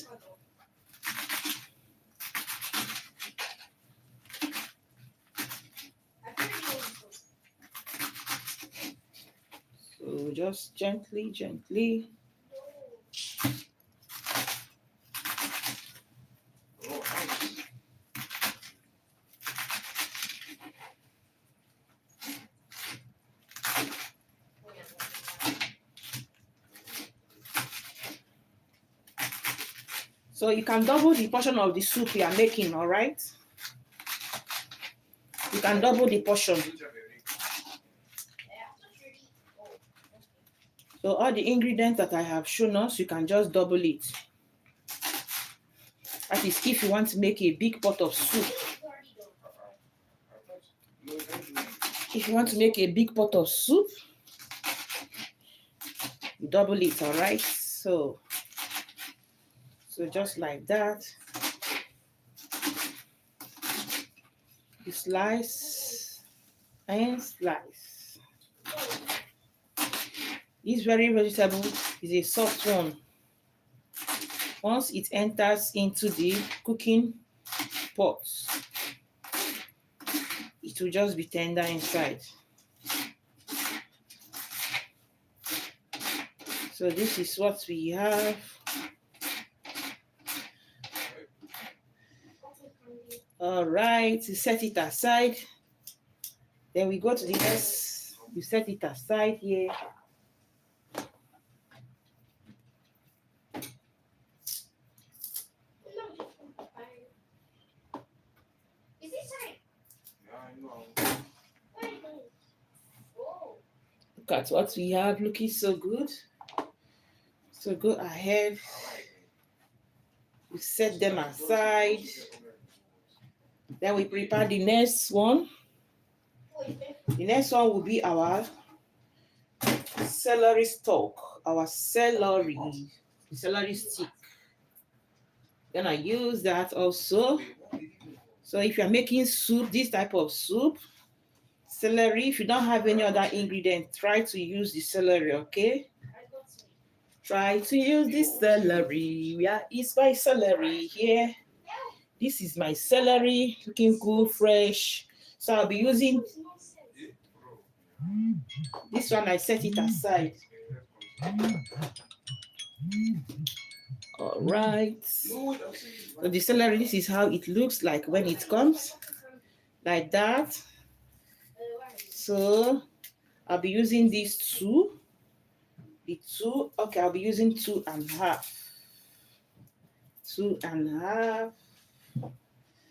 So just gently. So you can double the portion of the soup you are making, all right? You can double the portion. So all the ingredients that I have shown us, you can just double it. That is if you want to make a big pot of soup. If you want to make a big pot of soup, you double it, all right? So just like that. You slice and slice. This very vegetable is a soft one. Once it enters into the cooking pot, it will just be tender inside. So this is what we have. All right, you set it aside. Then we go to the next. You set it aside here. Look at what we have, looking so good. So go ahead. You set them aside. Then we prepare the next one. The next one will be our celery stalk, our celery stick. Then I use that also. So if you're making soup, this type of soup, celery, if you don't have any other ingredient, try to use the celery, okay? Try to use this celery. Where is my celery? Here. This is my celery, looking good, fresh. So I'll be using this one. I set it aside. All right. So the celery, this is how it looks like when it comes like that. So I'll be using these two. Okay, I'll be using 2.5. 2.5.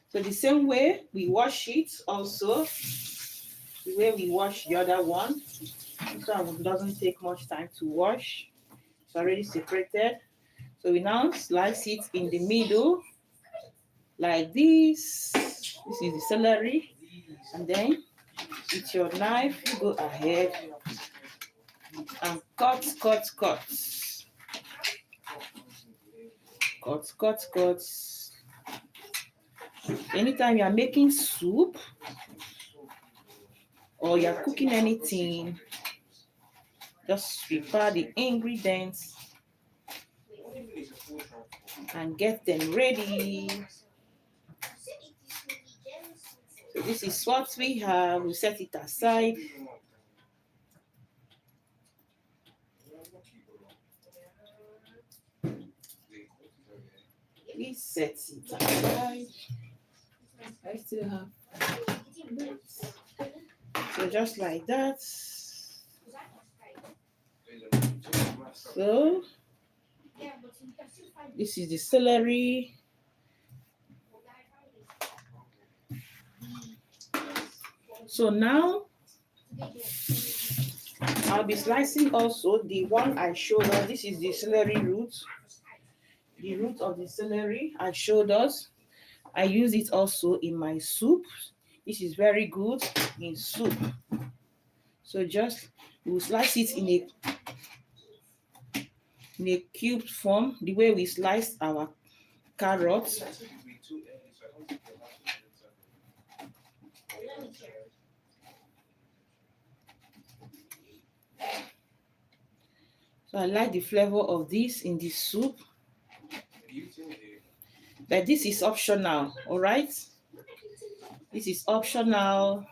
So the same way we wash it also, the way we wash the other one. This one doesn't take much time to wash. It's already separated. So we now slice it in the middle like this. This is the celery. And then with your knife, go ahead. and cut. Anytime you are making soup or you are cooking anything, just prepare the ingredients and get them ready. So this is what we have. We set it aside. We set it aside. I still have. So just like that. So this is the celery. So now I'll be slicing also the one I showed us. This is the celery root. The root of the celery I showed us. I use it also in my soup. This is very good in soup. So just we'll slice it in a cubed form, the way we sliced our carrots. So I like the flavor of this in the soup. But this is optional, all right? This is optional.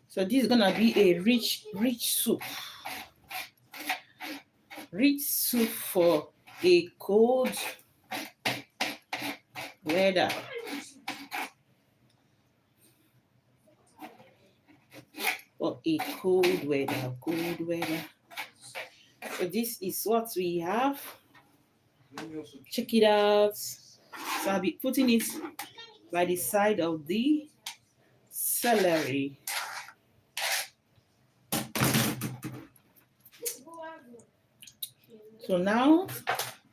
So this is gonna be a rich soup. Rich soup for a cold weather. For a cold weather. So this is what we have. Check it out. So I'll be putting it by the side of the celery. So now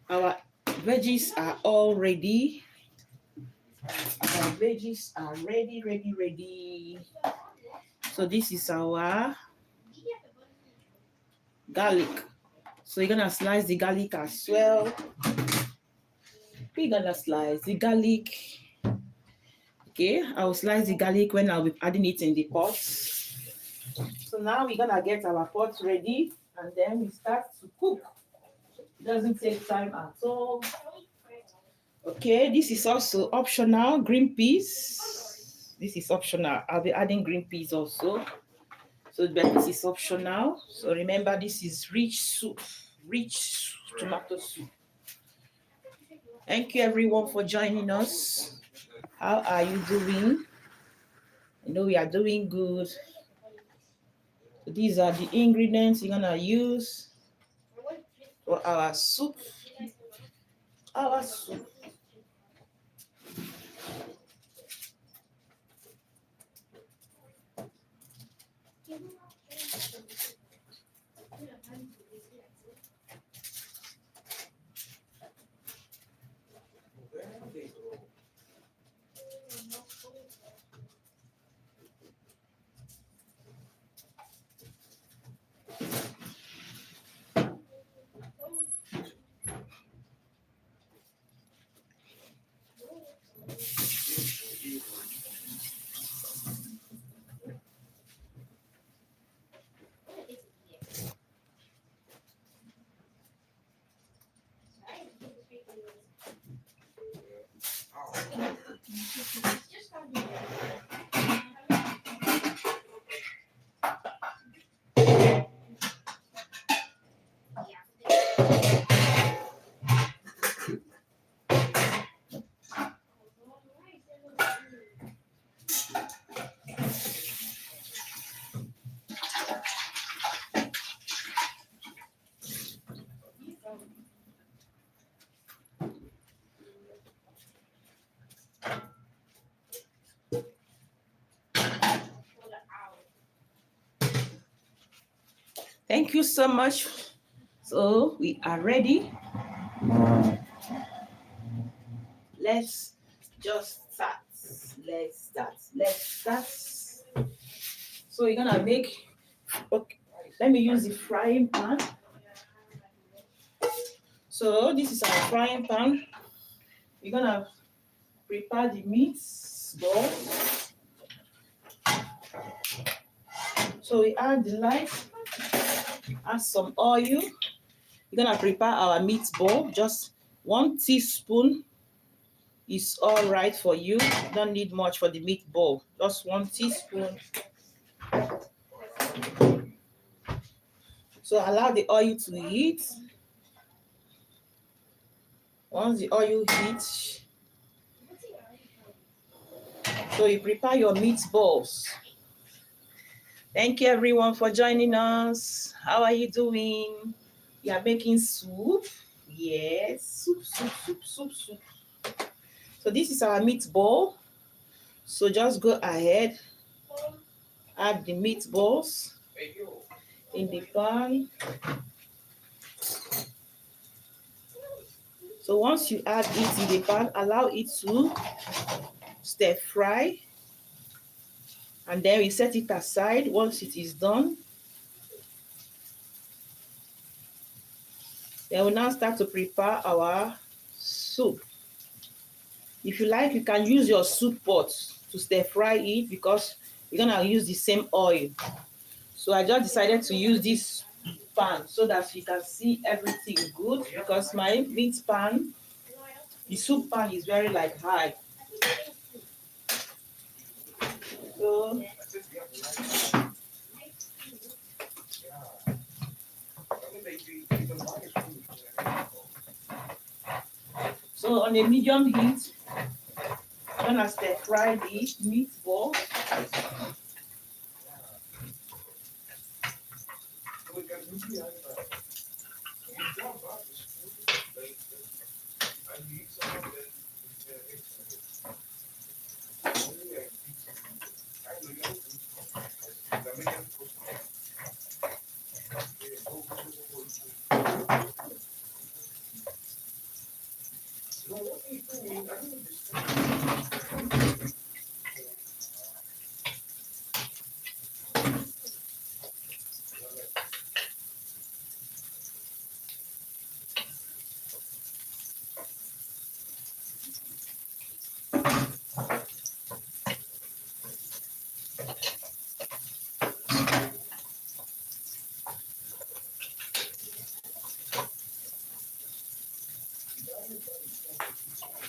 our veggies are all ready. Our veggies are ready. So this is our garlic. So you're gonna slice the garlic as well. We're gonna slice the garlic. Okay, I'll slice the garlic when I'll be adding it in the pot. So now we're gonna get our pot ready and then we start to cook. It doesn't take time at all. Okay, this is also optional, green peas. This is optional. I'll be adding green peas also. So but this is optional. So remember, this is rich soup, rich tomato soup. Thank you everyone for joining us. How are you doing? I know we are doing good. So these are the ingredients you're gonna use for our soup. Thank you so much. So we are ready. Let's just start. Let's start. So we're gonna make, okay, let me use the frying pan. So this is our frying pan. We're gonna prepare the meat ball. So we add the light, add some oil. We're gonna prepare our meat ball. Just 1 teaspoon is all right for you. You don't need much for the meatball. Just 1 teaspoon. So allow the oil to heat. Once the oil heats, so you prepare your meatballs. Thank you everyone for joining us. How are you doing? You are making soup. Yes, soup. So this is our meatball. So just go ahead, add the meatballs in the pan. So once you add it in the pan, allow it to stir fry, and then we set it aside. Once it is done, then we now start to prepare our soup. If you like, you can use your soup pot to stir fry it because you're gonna use the same oil. So I just decided to use this pan so that you can see everything good, because my meat pan, the soup pan, is very like high. So on a medium heat, I'm gonna stir fry the meatball.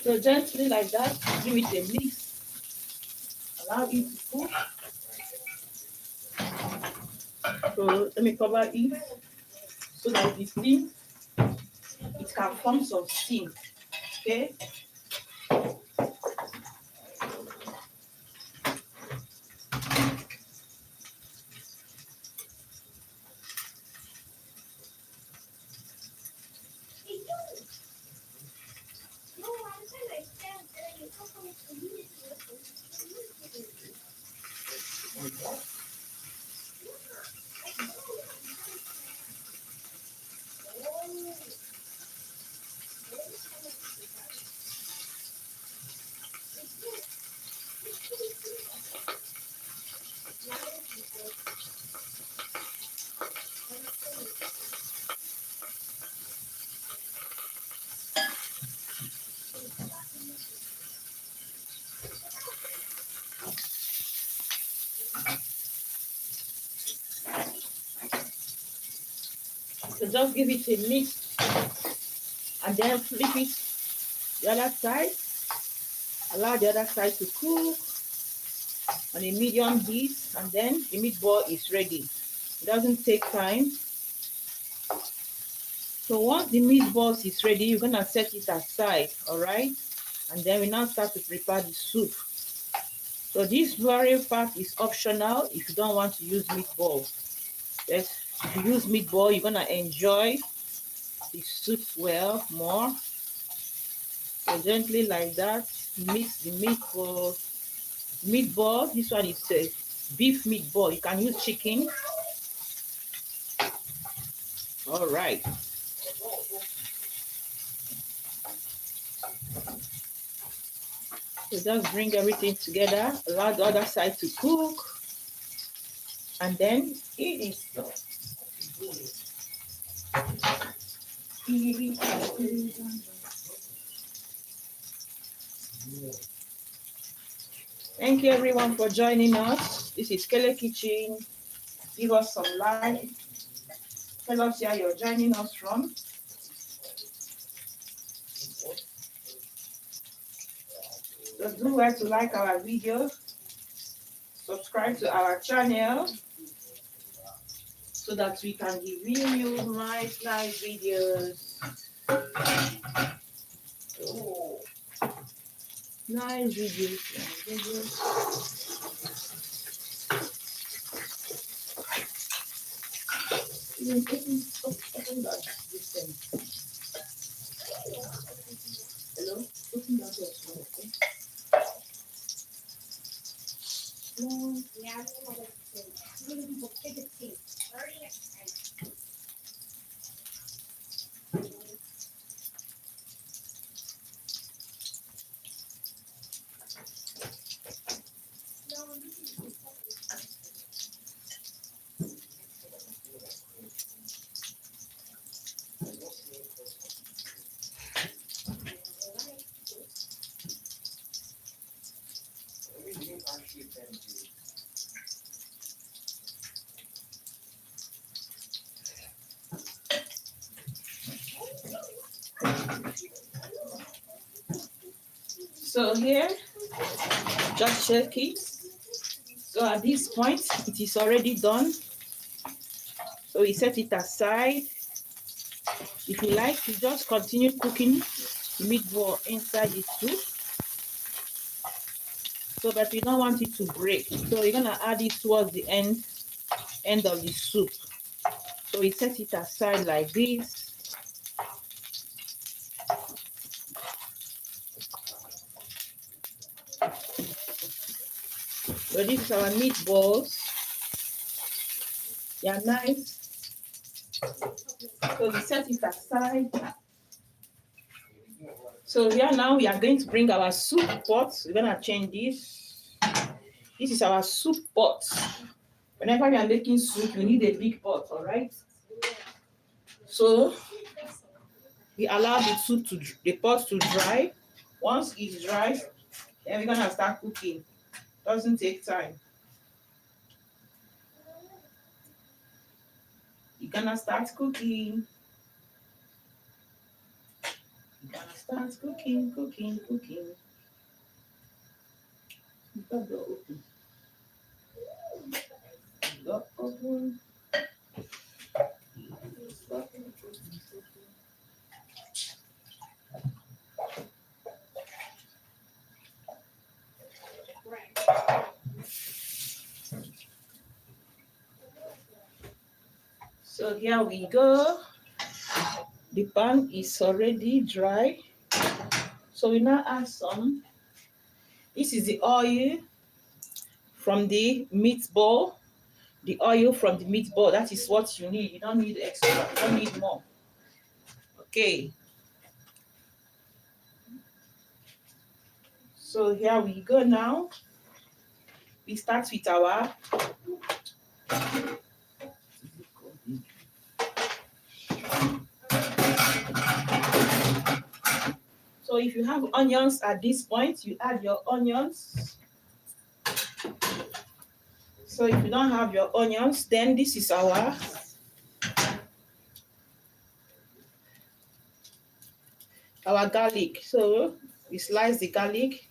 So gently like that, give it a mix. Allow it to cook. So let me cover it so that the steam, it can form some steam. Okay. So just give it a mix and then flip it the other side. Allow the other side to cook on a medium heat, and then the meatball is ready. It doesn't take time. So once the meatballs is ready, you're gonna set it aside, all right? And then we now start to prepare the soup. So this very part is optional if you don't want to use meatball. Yes, if you use meatball, you're gonna enjoy the soup well more. So gently like that, mix the meatball. Meatball, this one is a beef meatball. You can use chicken. All right. So just bring everything together, allow the other side to cook, and then it is done. Thank you everyone for joining us. This is Kele Kitchen. Give us some like. Tell us where you're joining us from. Just do well to like our video, subscribe to our channel so that we can give you nice videos. Oh, nice videos. Open that this thing. Hello? Open that door, okay? Yeah, so here, just check it. So at this point, it is already done. So we set it aside. If you like, you just continue cooking the meatball inside the soup. So, but we don't want it to break. So we're gonna add it towards the end of the soup. So we set it aside like this. So this is our meatballs. They are nice. So we set it aside. So here now we are going to bring our soup pot. We're gonna change this. This is our soup pot. Whenever you are making soup, you need a big pot, all right? So we allow the pot to dry. Once it's dry, then we're gonna start cooking. Doesn't take time. You're gonna start cooking. You're gonna start cooking. Door open. Door open. So here we go. The pan is already dry. So we now add some. This is the oil from the meatball. The oil from the meatball, that is what you need. You don't need extra, you don't need more. Okay. So here we go now. We start with our so if you have onions at this point, you add your onions. So if you don't have your onions, then this is our garlic. So we slice the garlic.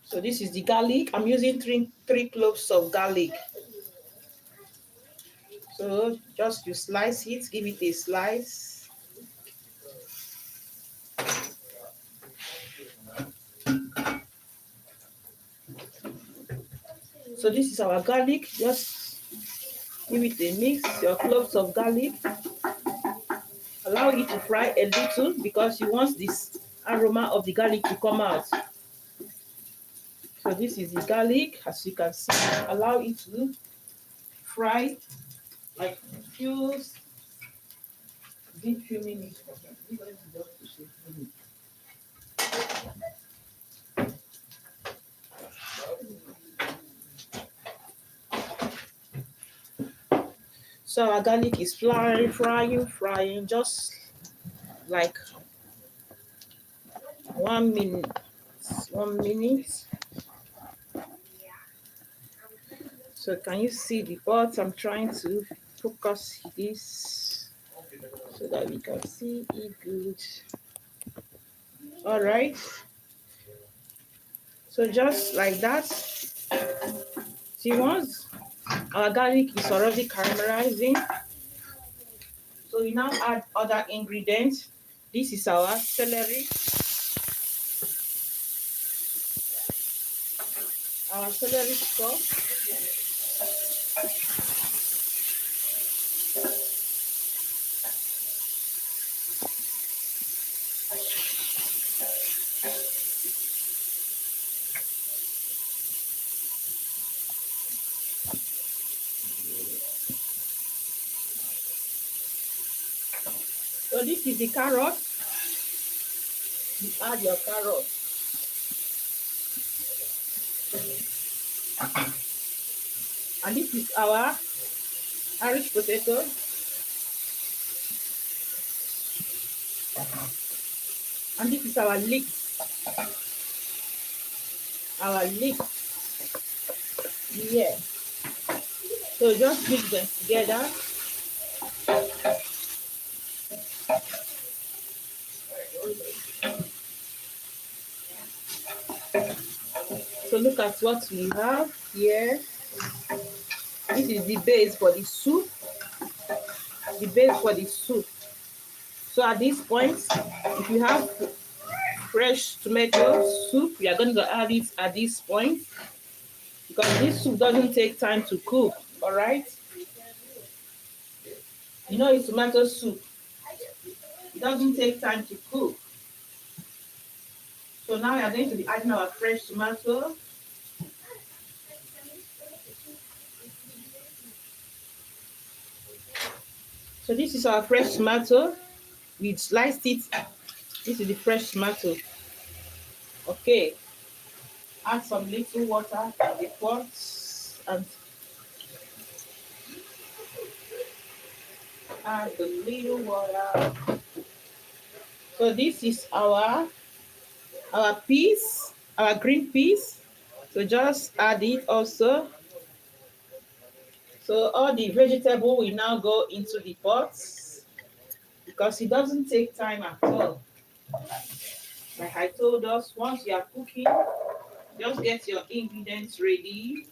So this is the garlic. I'm using three cloves of garlic. So just you slice it, give it a slice. So this is our garlic. Just give it a mix, your cloves of garlic. Allow it to fry a little because you want this aroma of the garlic to come out. So this is the garlic, as you can see. Allow it to fry like few minutes. So our garlic is frying, just like 1 minute. 1 minute. So can you see the pot? I'm trying to focus this so that we can see it good. All right. So just like that. See, once our garlic is already caramelizing, so we now add other ingredients. This is our celery sauce. So this is the carrot. You add your carrot. And this is our Irish potato. And this is our leeks. Our leeks. Yeah. So just mix them together. So look at what we have here. This is the base for the soup. The base for the soup. So at this point, if you have fresh tomato soup, we are going to add it at this point because this soup doesn't take time to cook. All right. You know, it's tomato soup. It doesn't take time to cook. So now we are going to be adding our fresh tomato. So this is our fresh tomato. We sliced it. This is the fresh tomato. Okay. Add some little water in the pot and add the little water. So this is our peas, our green peas. So just add it also. So all the vegetable will now go into the pot because it doesn't take time at all. Like I told us, once you are cooking, just get your ingredients ready.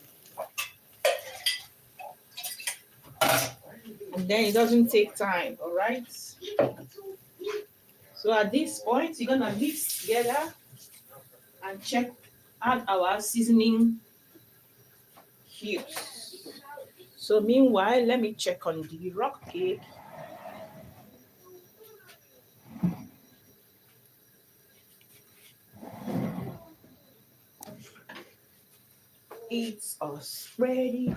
And then it doesn't take time, all right? So at this point, you're gonna mix together and add our seasoning cubes. So meanwhile, let me check on the rock cake. It's us ready.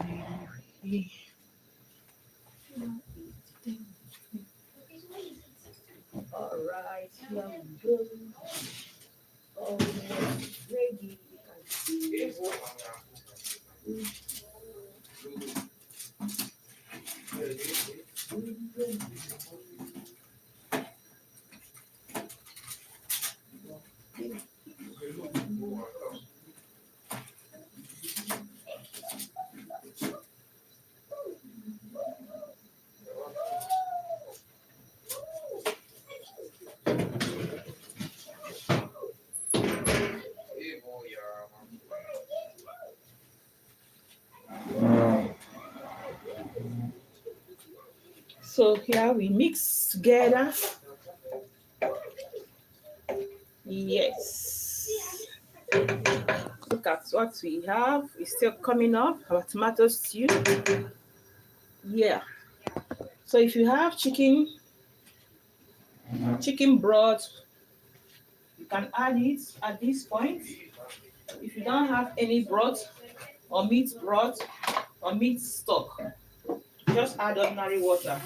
All right, here we go. Almost ready. You can see. So here we mix together. Yes. Look at what we have. It's still coming up. Our tomato stew. Yeah. So if you have chicken broth, you can add it at this point. If you don't have any broth or meat broth or meat stock, Just add ordinary water.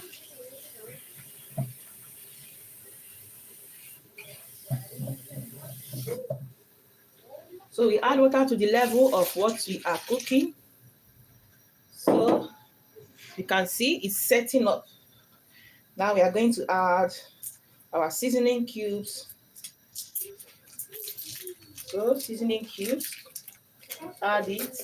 So we add water to the level of what we are cooking. So you can see it's setting up. Now we are going to add our seasoning cubes. So seasoning cubes, add it.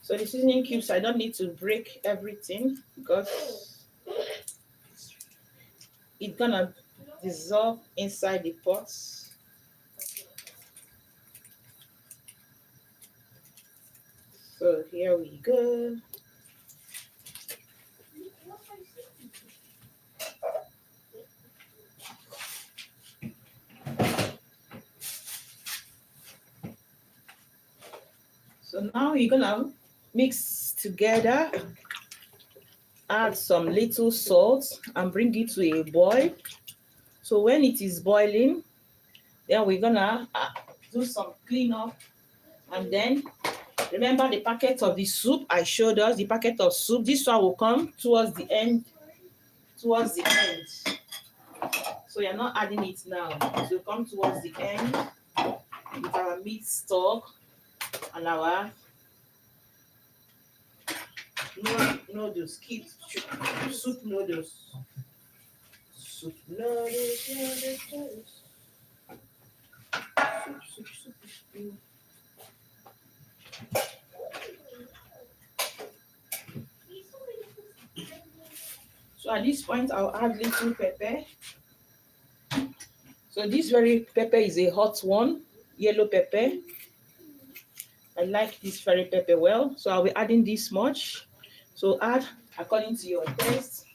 So the seasoning cubes, I don't need to break everything because it's gonna dissolve inside the pots. So here we go. So now you're gonna mix together, add some little salt and bring it to a boil. So when it is boiling, then we're gonna do some cleanup, and then remember the packet of the soup I showed us, the packet of soup. This one will come towards the end. So you're not adding it now. It will come towards the end with our meat stock and our noodles, soup noodles. Soup noodles. Soup. So at this point, I'll add little pepper. So this very pepper is a hot one, yellow pepper. I like this very pepper well, so I'll be adding this much. So add according to your taste.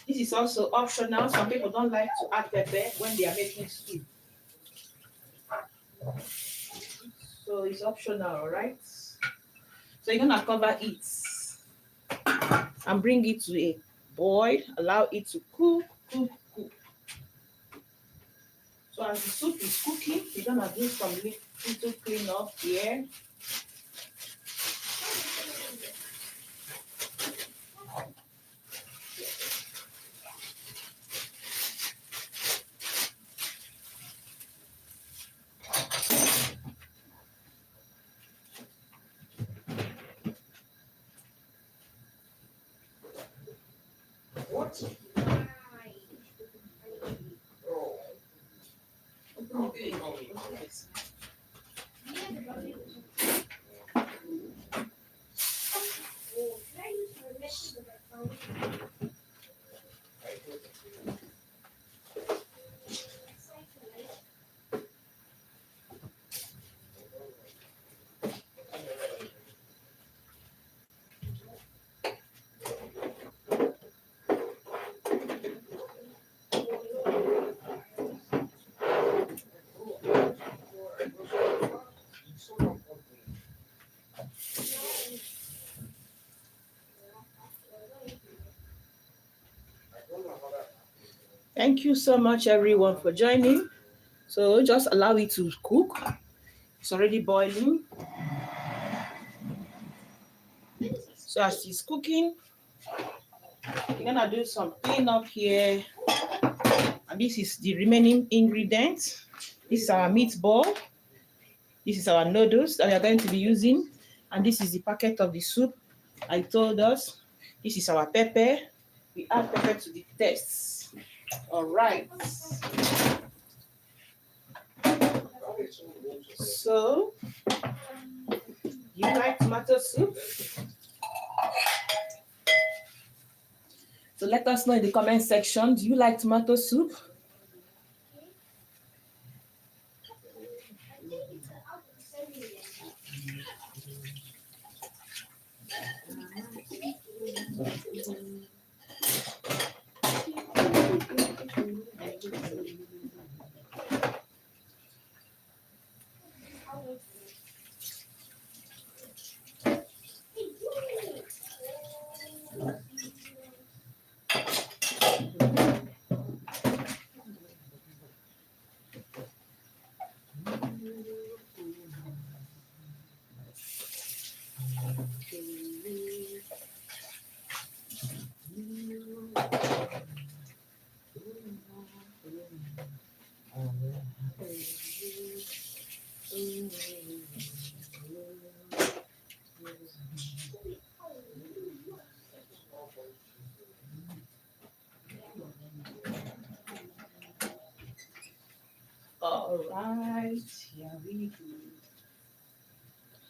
This is also optional. Some people don't like to add pepper when they are making soup. So it's optional, all right? So you're gonna cover it and bring it to a boil. Allow it to cook. So as the soup is cooking, you're gonna do some little clean up here. What? Okay. Thank you so much, everyone, for joining. So just allow it to cook. It's already boiling. So as it's cooking, we're gonna do some cleanup here. And this is the remaining ingredients. This is our meatball. This is our noodles that we are going to be using. And this is the packet of the soup I told us. This is our pepper. We add pepper to the taste. All right. So, you like tomato soup? So let us know in the comment section, do you like tomato soup?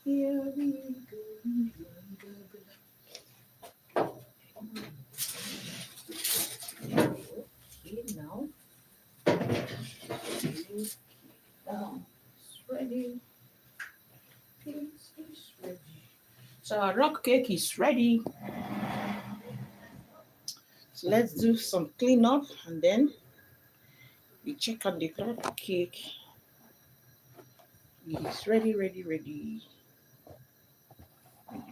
Here we go. Okay, now. Down. It's ready. It's ready. So our rock cake is ready. So let's do some cleanup and then we check on the rock cake. It's ready, ready, ready.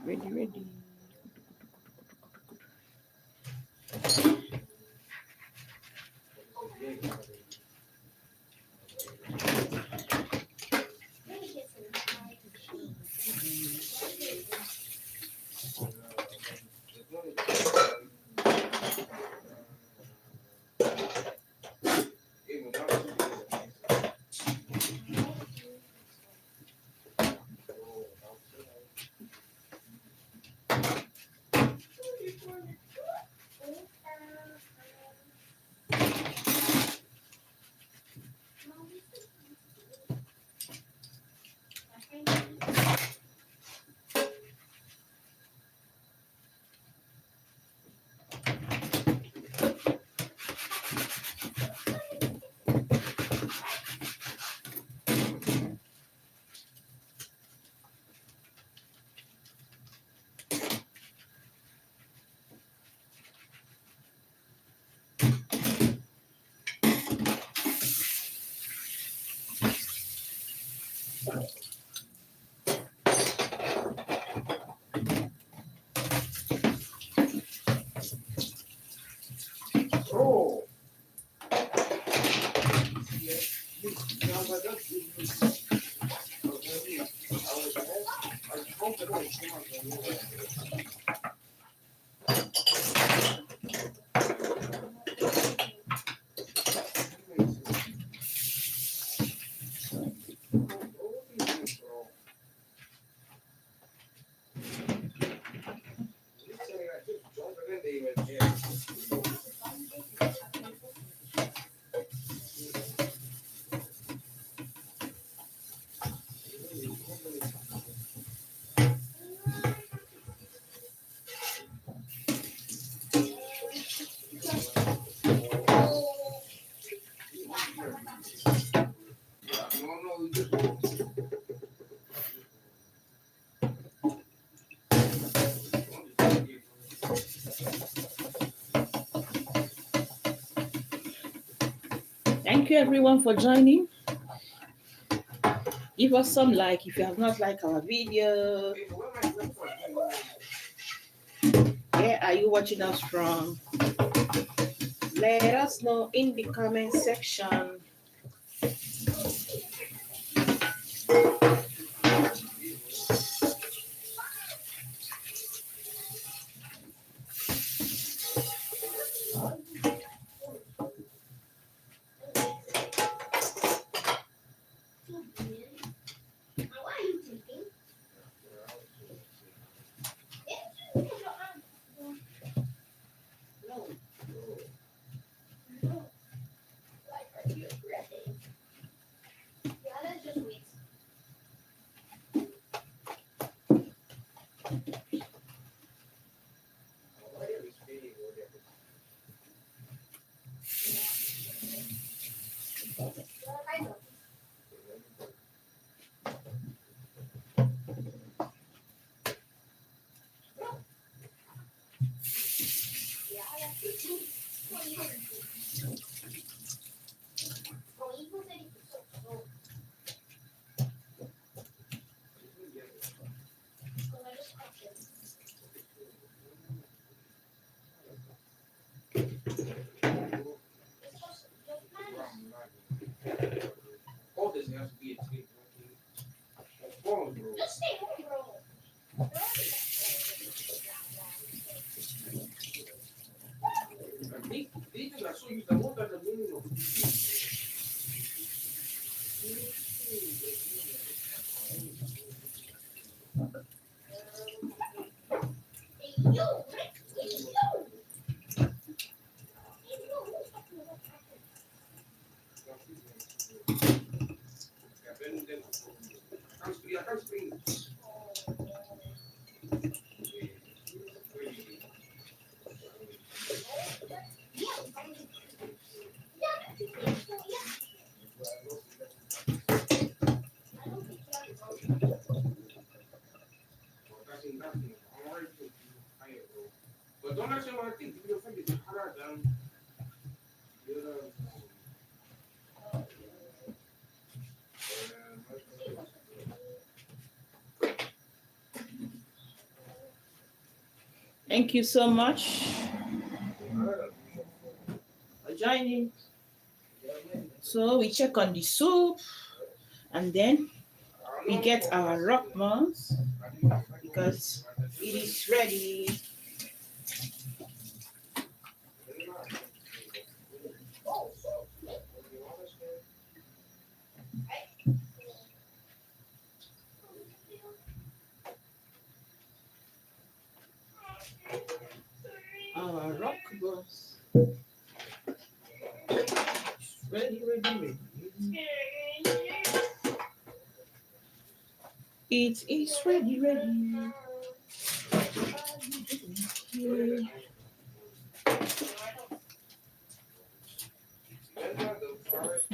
Ready, ready, ready. Oh. Thank you everyone for joining. Give us some like if you have not liked our video. Where are you watching us from? Let us know in the comment section. Thank you so much for joining. So we check on the soup and then we get our rock buns because it is ready. Our rock buns. Ready, ready, ready. It is ready, ready.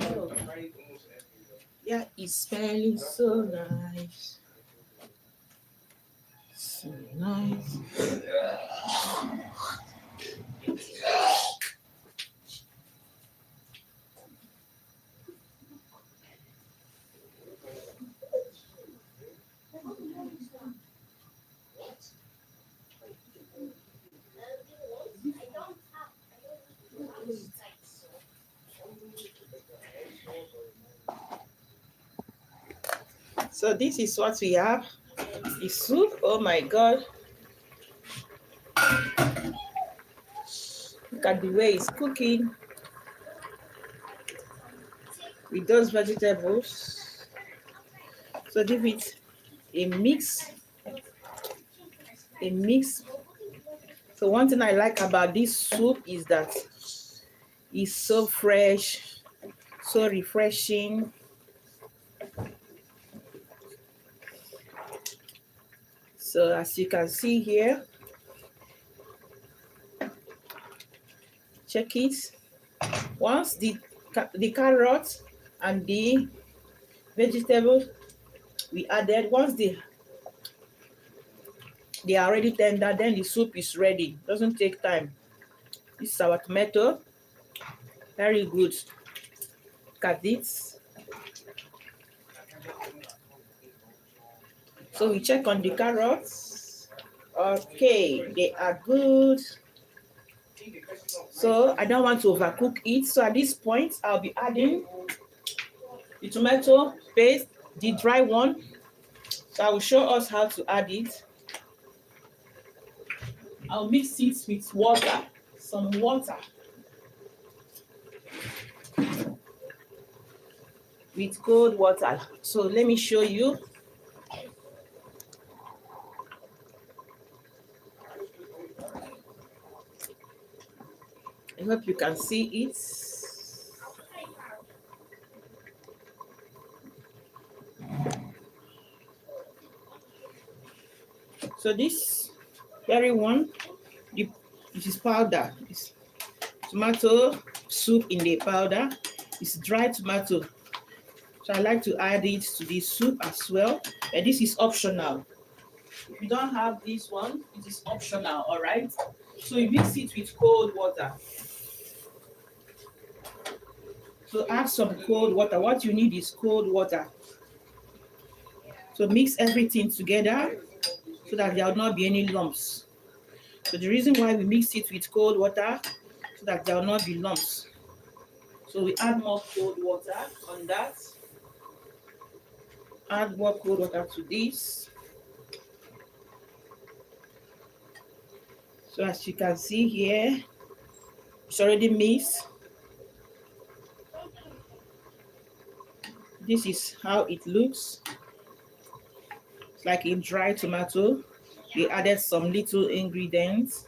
Oh, yeah, it's smelling so nice. So nice. So this is what we have. The soup. Oh my God. Look at the way it's cooking with those vegetables. So give it a mix. A mix. So one thing I like about this soup is that it's so fresh, so refreshing. So as you can see here, check it. Once the carrot and the vegetables we added, once they are already tender, then the soup is ready. Doesn't take time. This is our tomato. Very good. Look at it. So we check on the carrots. Okay, they are good. So I don't want to overcook it. So at this point, I'll be adding the tomato paste, the dry one. So I will show us how to add it. I'll mix it with water, some water. With cold water. So let me show you. I hope you can see it. So this very one, this is powder. It's tomato soup in the powder. It's dry tomato. So I like to add it to the soup as well. And this is optional. If you don't have this one, it is optional, all right? So you mix it with cold water. So add some cold water. What you need is cold water. So mix everything together so that there will not be any lumps. So the reason why we mix it with cold water, so that there will not be lumps. So we add more cold water on that. Add more cold water to this. So as you can see here, it's already mixed. This is how it looks. It's like a dry tomato. We added some little ingredients.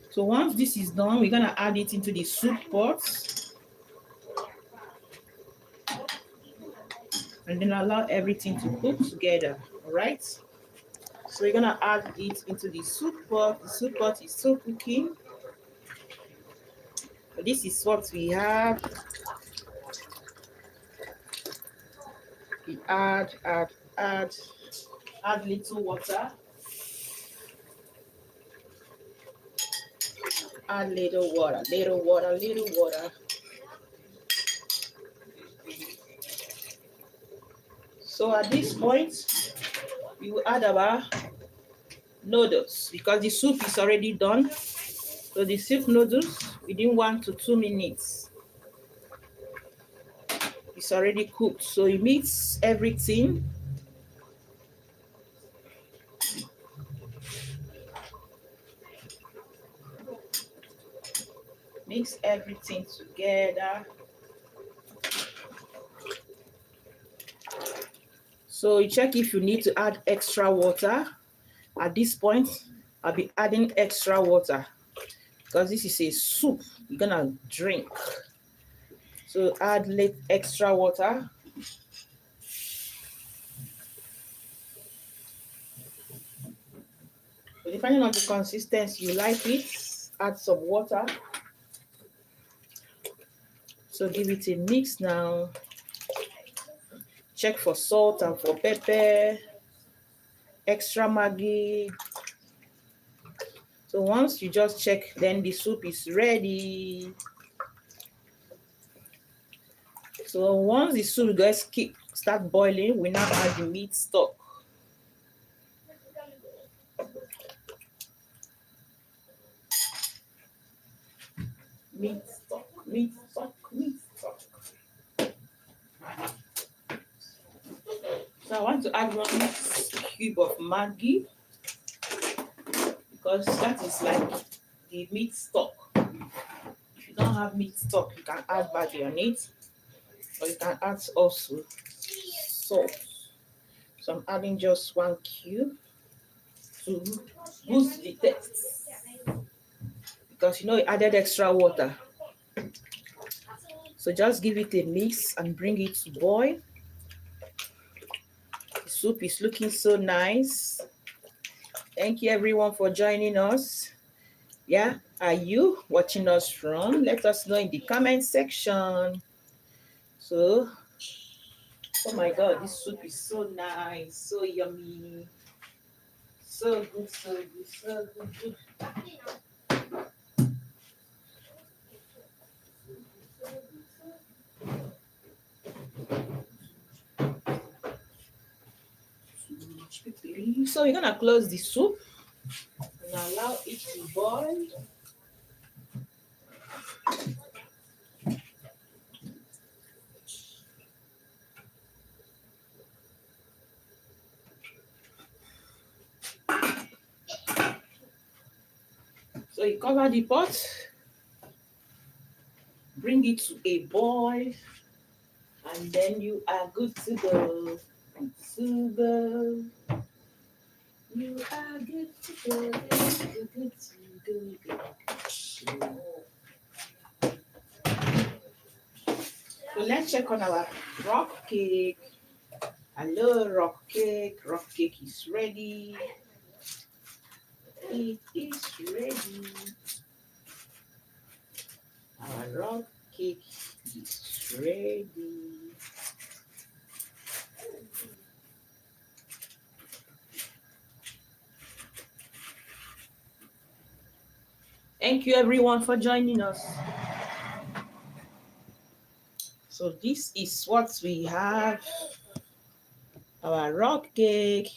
So once this is done, we're gonna add it into the soup pot. And then allow everything to cook together, all right? So we're gonna add it into the soup pot. The soup pot is still cooking. So this is what we have. We add little water. Add little water, little water, little water. So at this point, we will add our noodles because the soup is already done. So the soup noodles within 1 to 2 minutes. It's already cooked. So you mix everything. Mix everything together. So you check if you need to add extra water. At this point, I'll be adding extra water because this is a soup you're gonna drink. So add extra water. So depending on the consistency you like it, add some water. So give it a mix now. Check for salt and for pepper, extra Maggi. So once you just check, then the soup is ready. So once the soup guys start boiling, we now add the meat stock. Meat stock, meat stock, meat stock. So I want to add 1 cube of Maggi because that is like the meat stock. If you don't have meat stock, you can add Maggi on it, or you can add also salt. So I'm adding just 1 cube to boost the taste because you know it added extra water. So just give it a mix and bring it to boil. The soup is looking so nice. Thank you everyone for joining us. Yeah, are you watching us from? Let us know in the comment section. So, oh my God, this soup is so nice, so yummy. So good, so good, so good. So we're gonna close the soup and allow it to boil. So you cover the pot, bring it to a boil, and then you are good to go. To go. You are good to go. Good to go. So let's check on our rock cake. Hello, rock cake. Rock cake is ready. It is ready. Our rock cake is ready. Thank you everyone for joining us. So this is what we have. Our rock cake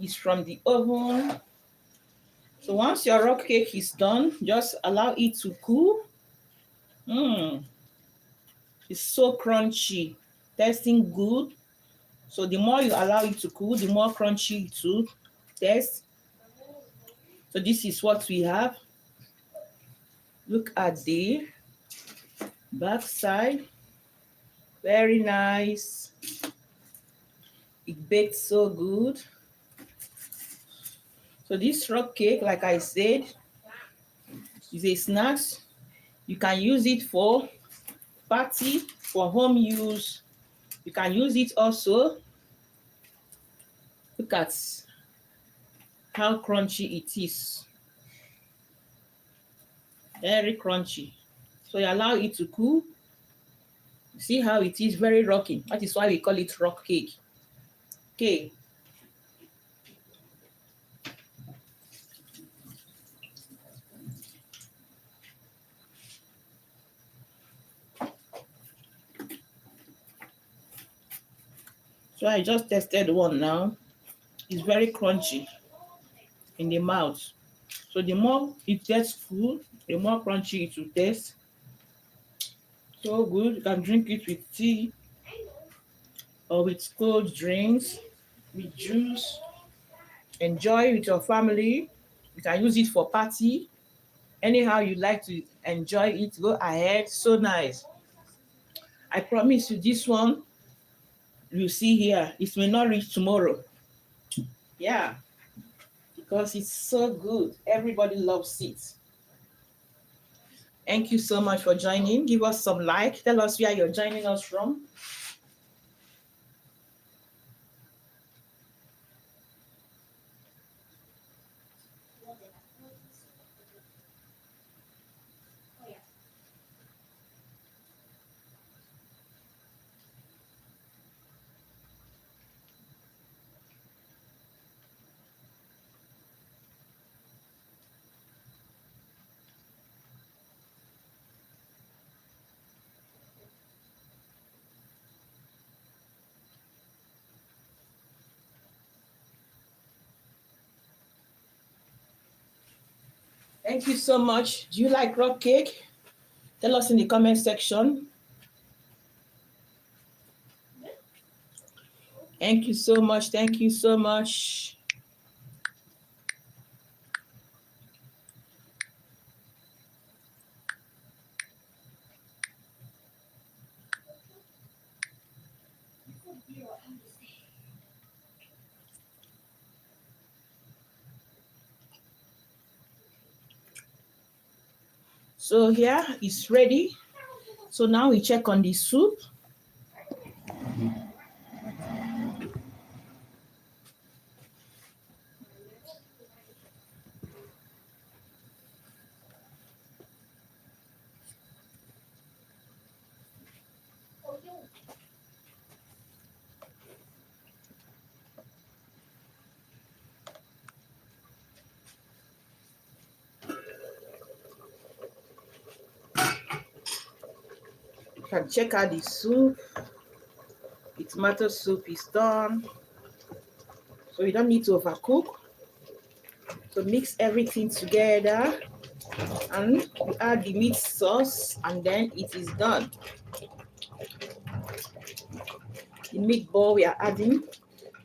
is from the oven. So once your rock cake is done, just allow it to cool. It's so crunchy, tasting good. So the more you allow it to cool, the more crunchy it will taste. So this is what we have. Look at the back side. Very nice. It baked so good. So this rock cake, like I said, is a snack. You can use it for party, for home use. You can use it also. Look at how crunchy it is. Very crunchy. So you allow it to cool. See how it is very rocking. That is why we call it rock cake. Okay. So I just tested one now. It's very crunchy. in the mouth. So the more it gets full, the more crunchy it will taste. So good. You can drink it with tea or with cold drinks, with juice. Enjoy with your family. You can use it for party. Anyhow you like to enjoy it, go ahead. So nice. I promise you this one you see here, it may not reach tomorrow. Yeah, because it's so good. Everybody loves it. Thank you so much for joining. Give us some like. Tell us where you're joining us from. Thank you so much. Do you like rock cake? Tell us in the comment section. Thank you so much. Thank you so much. So here it's ready. So now we check on the soup. You can check out the soup. The tomato soup is done. So you don't need to overcook. So mix everything together and we add the meat sauce and then it is done. The meatball we are adding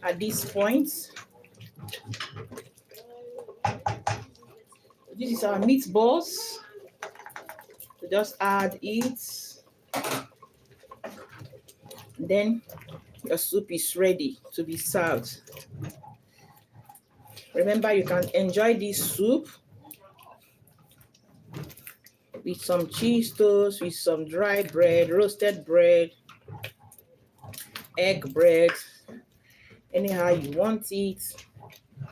at this point. This is our meatballs. So just add it. Then your soup is ready to be served. Remember, you can enjoy this soup with some cheese toast, with some dry bread, roasted bread, egg bread, anyhow you want it.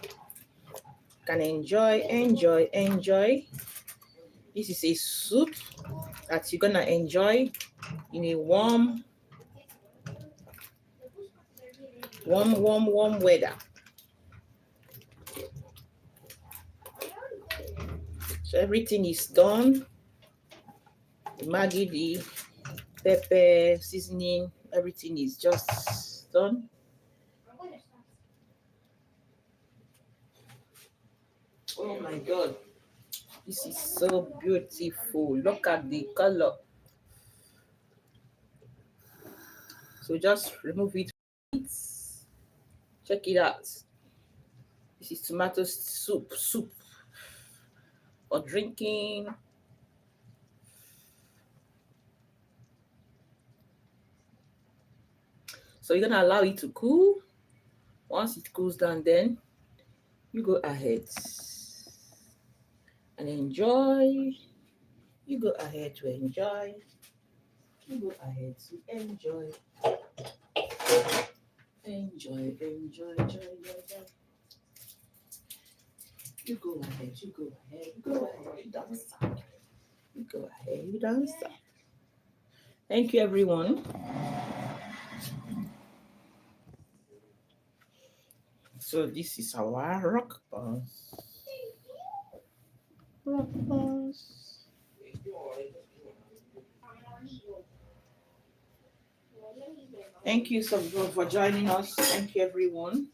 You can enjoy. This is a soup that you're gonna enjoy in a warm weather. So everything is done. The Maggi, the pepper, seasoning, everything is just done. Oh my God, this is so beautiful. Look at the color. So just remove it. Check it out. This is tomato soup for drinking. So you're gonna allow it to cool. Once it cools down, then you go ahead and enjoy. You go ahead to enjoy. You go ahead to enjoy. Enjoy. You go ahead, you dance. You dance. Thank you, everyone. So this is our rock buns. Thank you so much for joining us. Thank you, everyone.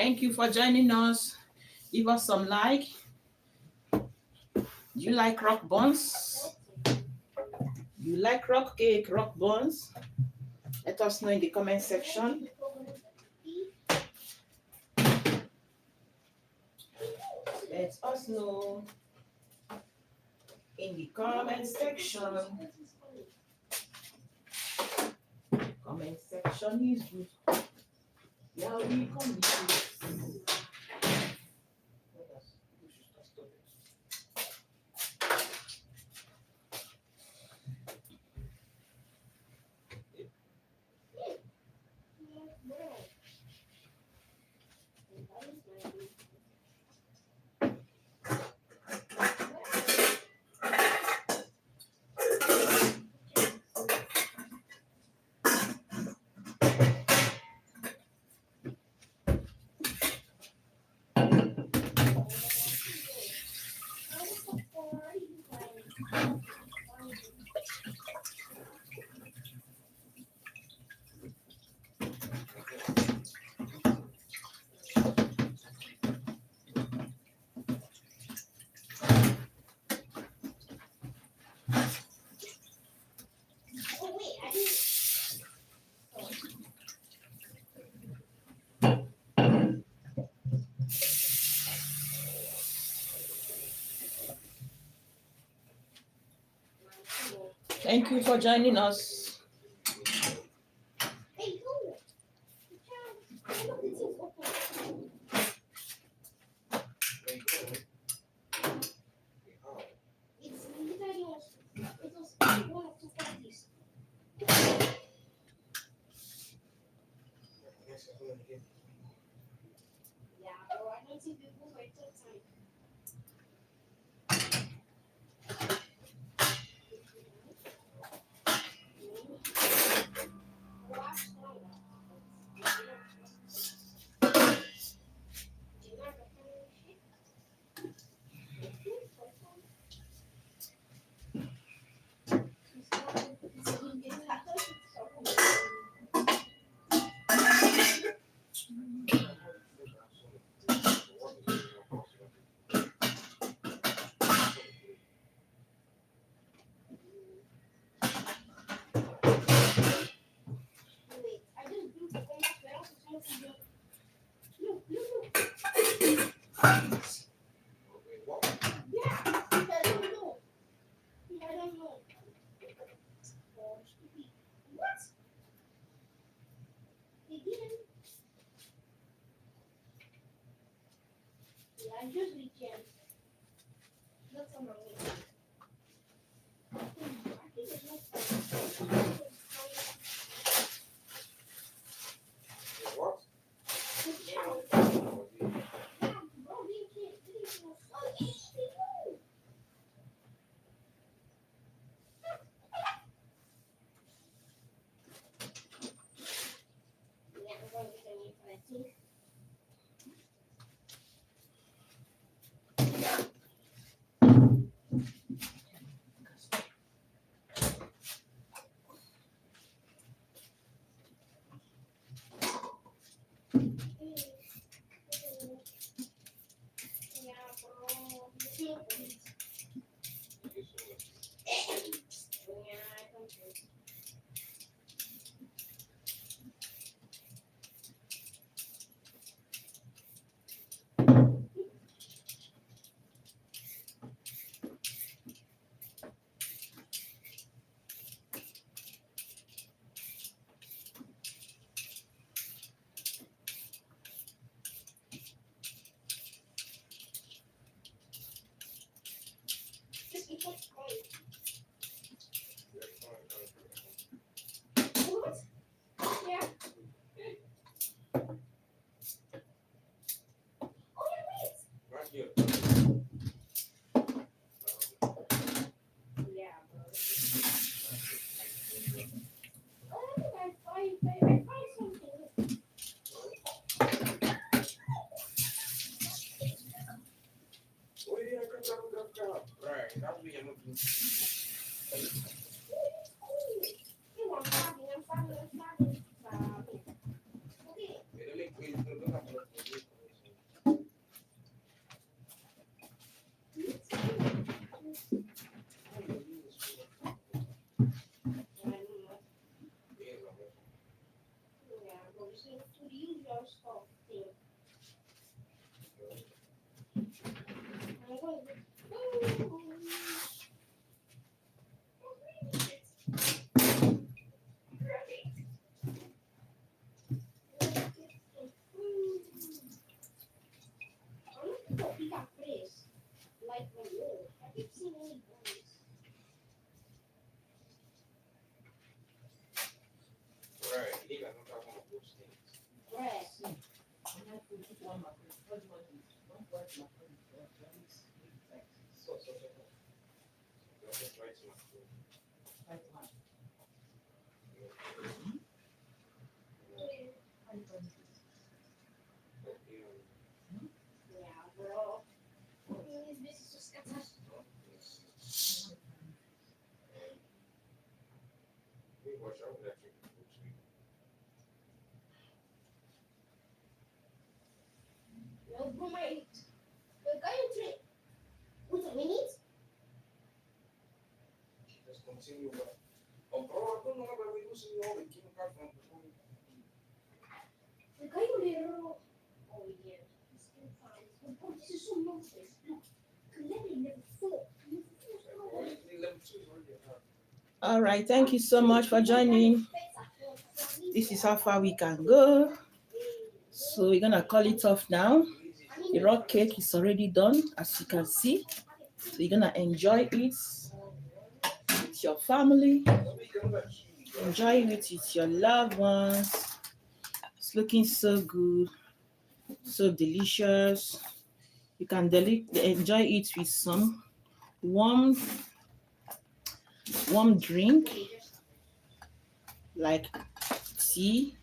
Thank you for joining us. Give us some like. Do you like rock buns? You like rock cake, rock buns? Let us know in the comment section. Let us know in the comment section. Comment section is good. Yeah, we come. Thank you for joining us. All right, thank you so much for joining. This is how far we can go. So we're gonna call it off now. The rock cake is already done, as you can see. So you're gonna enjoy it with your family, enjoy it with your loved ones. It's looking so good, so delicious. You can enjoy it with some warm drink like tea.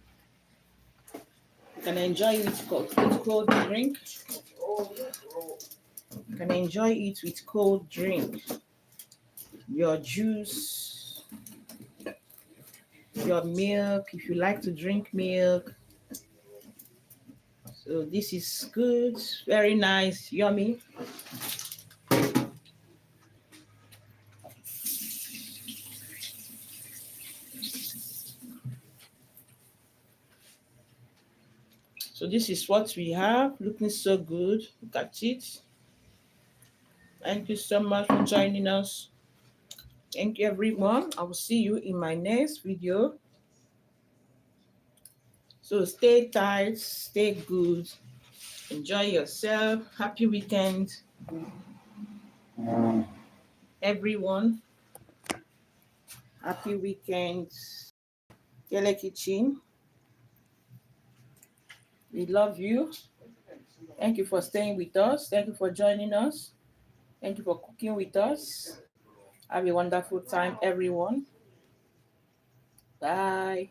You can enjoy it with cold drink. You can enjoy it with cold drink. Your juice, your milk, if you like to drink milk. So this is good, very nice, yummy. So this is what we have, looking so good. Look at it. Thank you so much for joining us. Thank you, everyone. I will see you in my next video. So stay tight, stay good. Enjoy yourself. Happy weekend, everyone. Happy weekend. Kele Kitchen. We love you. Thank you for staying with us. Thank you for joining us. Thank you for cooking with us. Have a wonderful time, everyone. Bye.